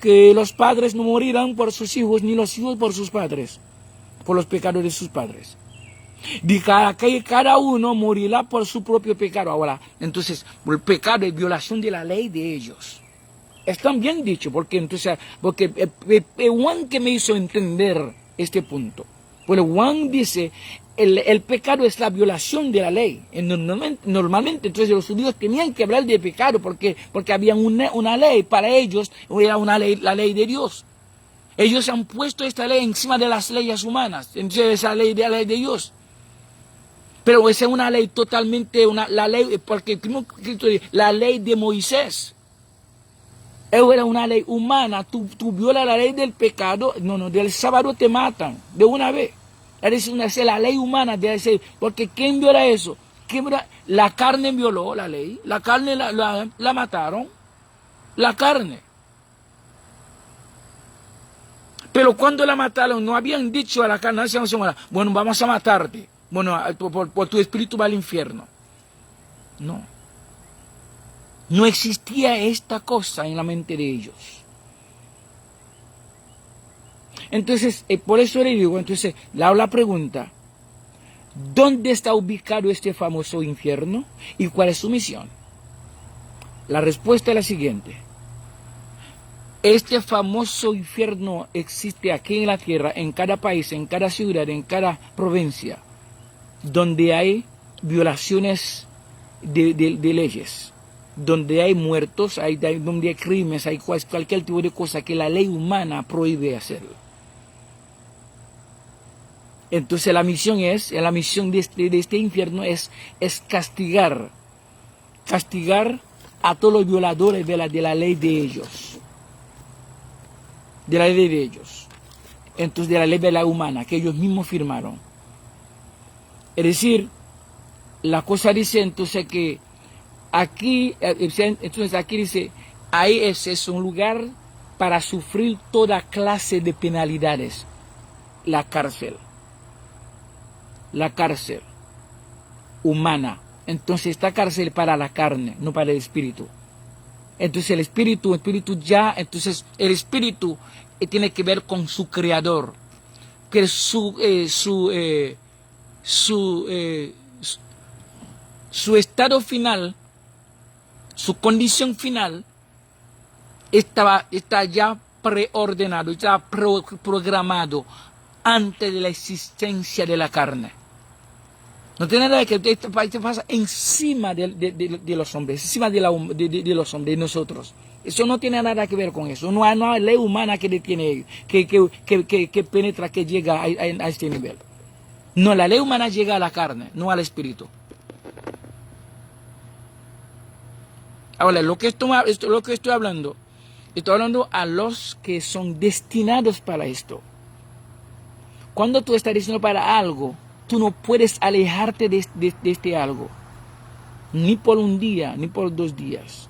que los padres no morirán por sus hijos, ni los hijos por sus padres, por los pecados de sus padres. Que cada uno morirá por su propio pecado. Ahora, entonces, el pecado es violación de la ley de ellos. Están bien dicho, porque Juan que me hizo entender este punto. Porque Juan dice, el pecado es la violación de la ley. Normalmente entonces los judíos tenían que hablar de pecado porque había una ley para ellos, era la ley de Dios. Ellos han puesto esta ley encima de las leyes humanas, entonces esa ley de la ley de Dios. Pero esa es una ley totalmente, la ley, porque la ley de Moisés era una ley humana. Tú violas la ley del pecado, del sábado te matan de una vez. Es la ley humana de decir, porque ¿quién viola eso? La carne violó la ley, la carne la mataron, la carne. Pero cuando la mataron, no habían dicho a la carne, bueno, vamos a matarte, bueno, por tu espíritu va al infierno. No. No existía esta cosa en la mente de ellos. Entonces, por eso le digo, entonces, la pregunta, ¿dónde está ubicado este famoso infierno y cuál es su misión? La respuesta es la siguiente. Este famoso infierno existe aquí en la tierra, en cada país, en cada ciudad, en cada provincia, donde hay violaciones de leyes, donde hay muertos, donde hay crímenes, hay cualquier tipo de cosa que la ley humana prohíbe hacer. Entonces la misión de este infierno es castigar a todos los violadores de la ley de ellos. De la ley de ellos. Entonces de la ley de la humana que ellos mismos firmaron. Es decir, la cosa dice entonces que aquí dice, ahí es un lugar para sufrir toda clase de penalidades. La cárcel humana. Entonces esta cárcel para la carne, no para el espíritu. Entonces el espíritu tiene que ver con su creador, que su estado final, su condición final está ya preordenado, está programado antes de la existencia de la carne. No tiene nada que esto pasa encima de los hombres, encima de los hombres, de nosotros. Eso no tiene nada que ver con eso. No hay ley humana que detiene, que penetra, que llega a este nivel. No, la ley humana llega a la carne, no al espíritu. Ahora, lo que estoy hablando a los que son destinados para esto. Cuando tú estás diciendo para algo, tú no puedes alejarte de este algo, ni por un día, ni por 2 días,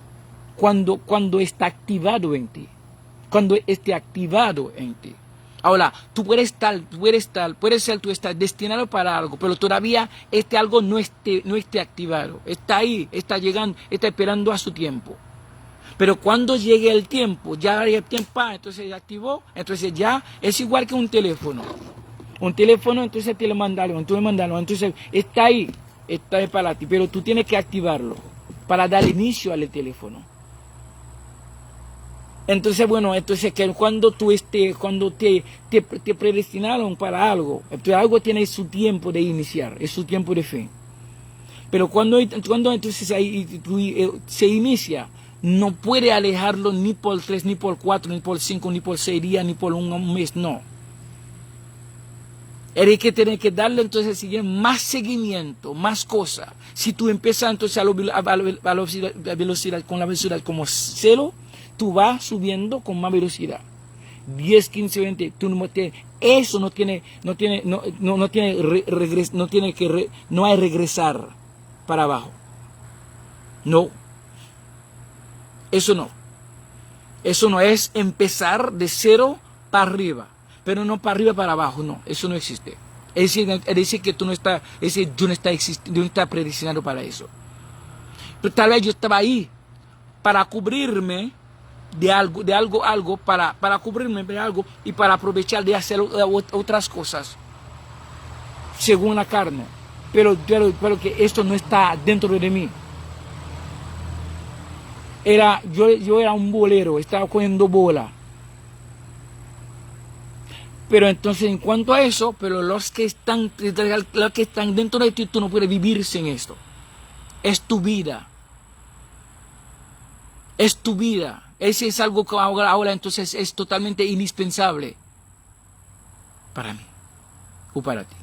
cuando está activado en ti, cuando esté activado en ti. Ahora, puedes ser tú estás destinado para algo, pero todavía este algo no esté activado, está ahí, está llegando, está esperando a su tiempo. Pero cuando llegue el tiempo, entonces ya activó, entonces ya es igual que un teléfono. Un teléfono, entonces te lo mandaron, entonces está ahí para ti, pero tú tienes que activarlo para dar inicio al teléfono. Entonces, que cuando te predestinaron para algo, entonces algo tiene su tiempo de iniciar, es su tiempo de fin. Pero cuando entonces se inicia, no puede alejarlo ni por 3, ni por 4, ni por 5, ni por 6 días, ni por un mes, no. Eres que tiene que darle entonces más seguimiento, más cosas. Si tú empiezas entonces a velocidad, con la velocidad como 0, tú vas subiendo con más velocidad. 10, 15, 20, eso no hay regresar para abajo. No. Eso no es empezar de 0 para arriba. Pero no para arriba, para abajo, no, eso no existe. Es decir que tú no estás predestinado para eso. Pero tal vez yo estaba ahí para cubrirme de algo, para cubrirme de algo y para aprovechar de hacer otras cosas, según la carne. Pero que esto no está dentro de mí. Yo era un bolero, estaba cogiendo bola. Pero entonces, en cuanto a eso, pero los que están dentro de ti, tú no puedes vivir sin esto. Es tu vida. Es tu vida. Ese es algo que ahora entonces es totalmente indispensable para mí o para ti.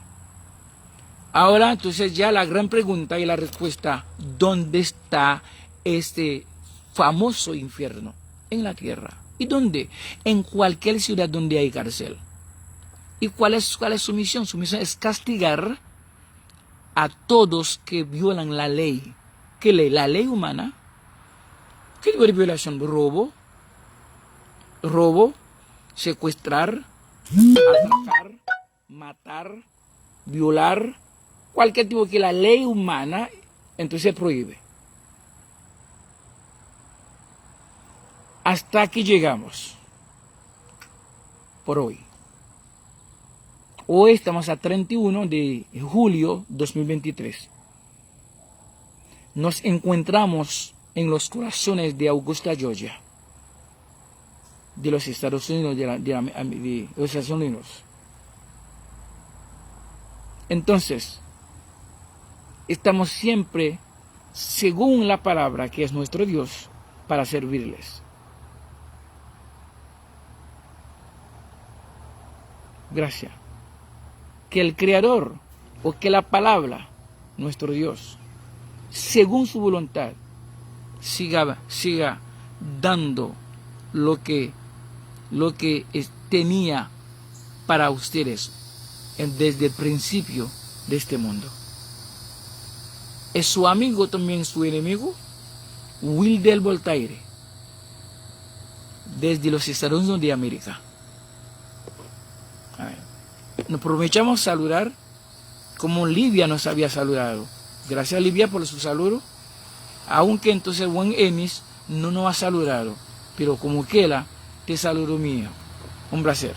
Ahora, entonces ya la gran pregunta y la respuesta, ¿dónde está este famoso infierno? En la tierra. ¿Y dónde? En cualquier ciudad donde hay cárcel. ¿Y cuál es su misión? Su misión es castigar a todos que violan la ley. ¿Qué ley? La ley humana. ¿Qué tipo de violación? Robo, secuestrar, atracar, matar, violar, cualquier tipo que la ley humana entonces prohíbe. Hasta aquí llegamos por hoy. Hoy estamos a 31 de julio 2023. Nos encontramos en los corazones de Augusta, Georgia, de los Estados Unidos, de los Estados Unidos. Entonces, estamos siempre, según la palabra que es nuestro Dios, para servirles. Gracias. Que el Creador, o que la palabra, nuestro Dios, según su voluntad, siga dando lo que tenía para ustedes desde el principio de este mundo. Es su amigo también su enemigo, Wilder Voltaire, desde los Estados Unidos de América. Nos aprovechamos saludar como Livia nos había saludado. Gracias a Livia por su saludo, aunque entonces Juan Enis no nos ha saludado, pero como quiera te saludo mío. Un placer.